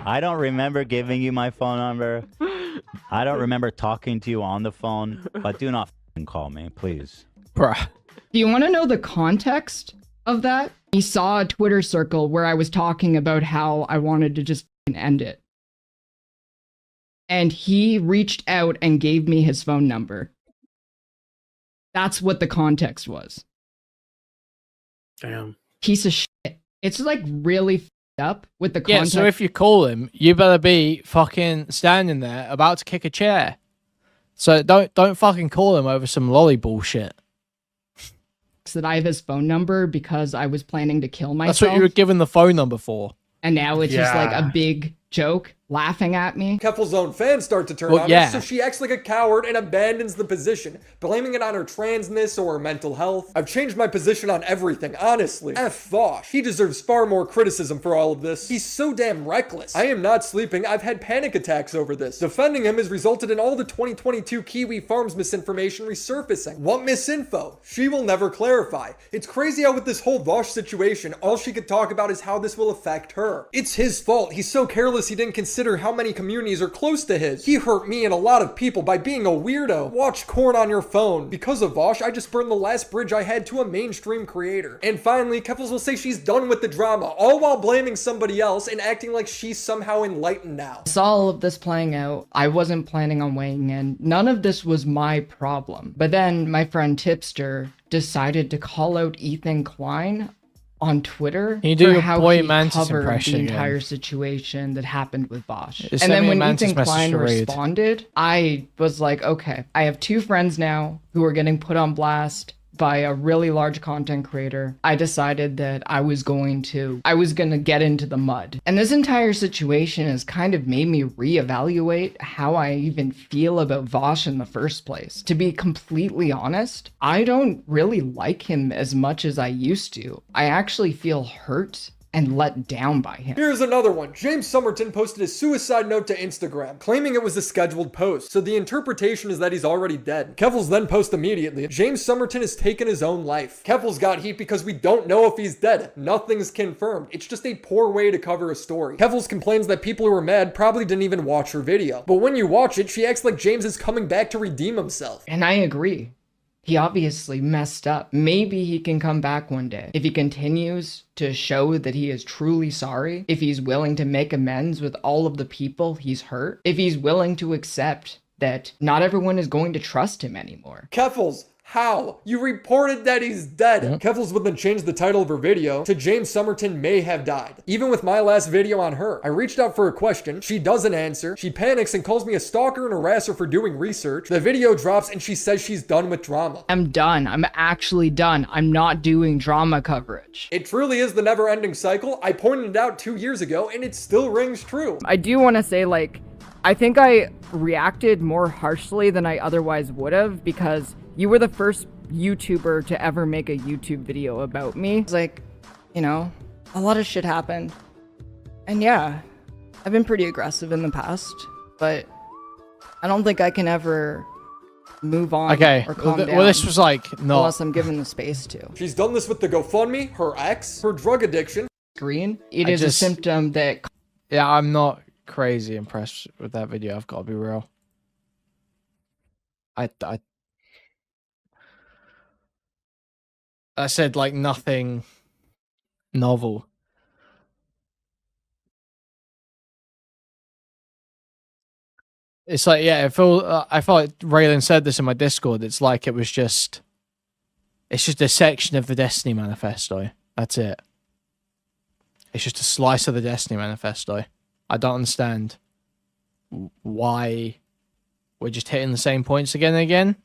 I don't remember giving you my phone number. I don't remember talking to you on the phone, but do not f***ing call me, please. Bruh. Do you want to know the context of that? He saw a Twitter circle where I was talking about how I wanted to just end it. And he reached out and gave me his phone number. That's what the context was. Damn. Piece of shit. It's like really up with the context. Yeah, so if you call him, you better be fucking standing there about to kick a chair. So don't fucking call him over some lolly bullshit. That I have his phone number because I was planning to kill myself. That's what you were given the phone number for. And now it's just like a big joke laughing at me. Keffals' own fans start to turn on her, so she acts like a coward and abandons the position, blaming it on her transness or her mental health. I've changed my position on everything, honestly. F Vosh. He deserves far more criticism for all of this. He's so damn reckless. I am not sleeping. I've had panic attacks over this. Defending him has resulted in all the 2022 Kiwi Farms misinformation resurfacing. What misinfo? She will never clarify. It's crazy how with this whole Vosh situation, all she could talk about is how this will affect her. It's his fault. He's so careless he didn't consider how many communities are close to his. He hurt me and a lot of people by being a weirdo. Watch Corn on your phone. Because of Vosh, I just burned the last bridge I had to a mainstream creator. And finally, Keffals will say she's done with the drama, all while blaming somebody else and acting like she's somehow enlightened now. I saw all of this playing out. I wasn't planning on weighing in. None of this was my problem. But then my friend Tipster decided to call out Ethan Klein on Twitter for how he covered the entire situation that happened with Bosch. And then when Ethan Klein responded, I was like, okay, I have two friends now who are getting put on blast by a really large content creator. I decided that I was gonna get into the mud. And this entire situation has kind of made me reevaluate how I even feel about Vosh in the first place. To be completely honest, I don't really like him as much as I used to. I actually feel hurt and let down by him. Here's another one. James Somerton posted a suicide note to Instagram, claiming it was a scheduled post, so the interpretation is that he's already dead. Keffals then posts immediately, James Somerton has taken his own life. Keffals got heat because we don't know if he's dead. Nothing's confirmed. It's just a poor way to cover a story. Keffals complains that people who are mad probably didn't even watch her video. But when you watch it, she acts like James is coming back to redeem himself. And I agree. He obviously messed up. Maybe he can come back one day. If he continues to show that he is truly sorry, if he's willing to make amends with all of the people he's hurt, if he's willing to accept that not everyone is going to trust him anymore. Keffals, how? You reported that he's dead. Yep. Keffals would then change the title of her video to James Somerton may have died. Even with my last video on her, I reached out for a question. She doesn't answer. She panics and calls me a stalker and harasser for doing research. The video drops and she says she's done with drama. I'm done. I'm actually done. I'm not doing drama coverage. It truly is the never-ending cycle. I pointed it out 2 years ago and it still rings true. I do want to say, like, I think I reacted more harshly than I otherwise would have because you were the first YouTuber to ever make a YouTube video about me. It's like, you know, a lot of shit happened. And yeah, I've been pretty aggressive in the past, but I don't think I can ever move on or calm down. Well, this was like not... Unless I'm given the space to. She's done this with the GoFundMe, her ex, her drug addiction. It is a symptom that... Yeah, I'm not crazy impressed with that video, I've got to be real. I said like nothing novel. It's like, yeah, I thought Raylan said this in my Discord. It's like it's just a section of the Destiny Manifesto. That's it. It's just a slice of the Destiny Manifesto. I don't understand why we're just hitting the same points again and again.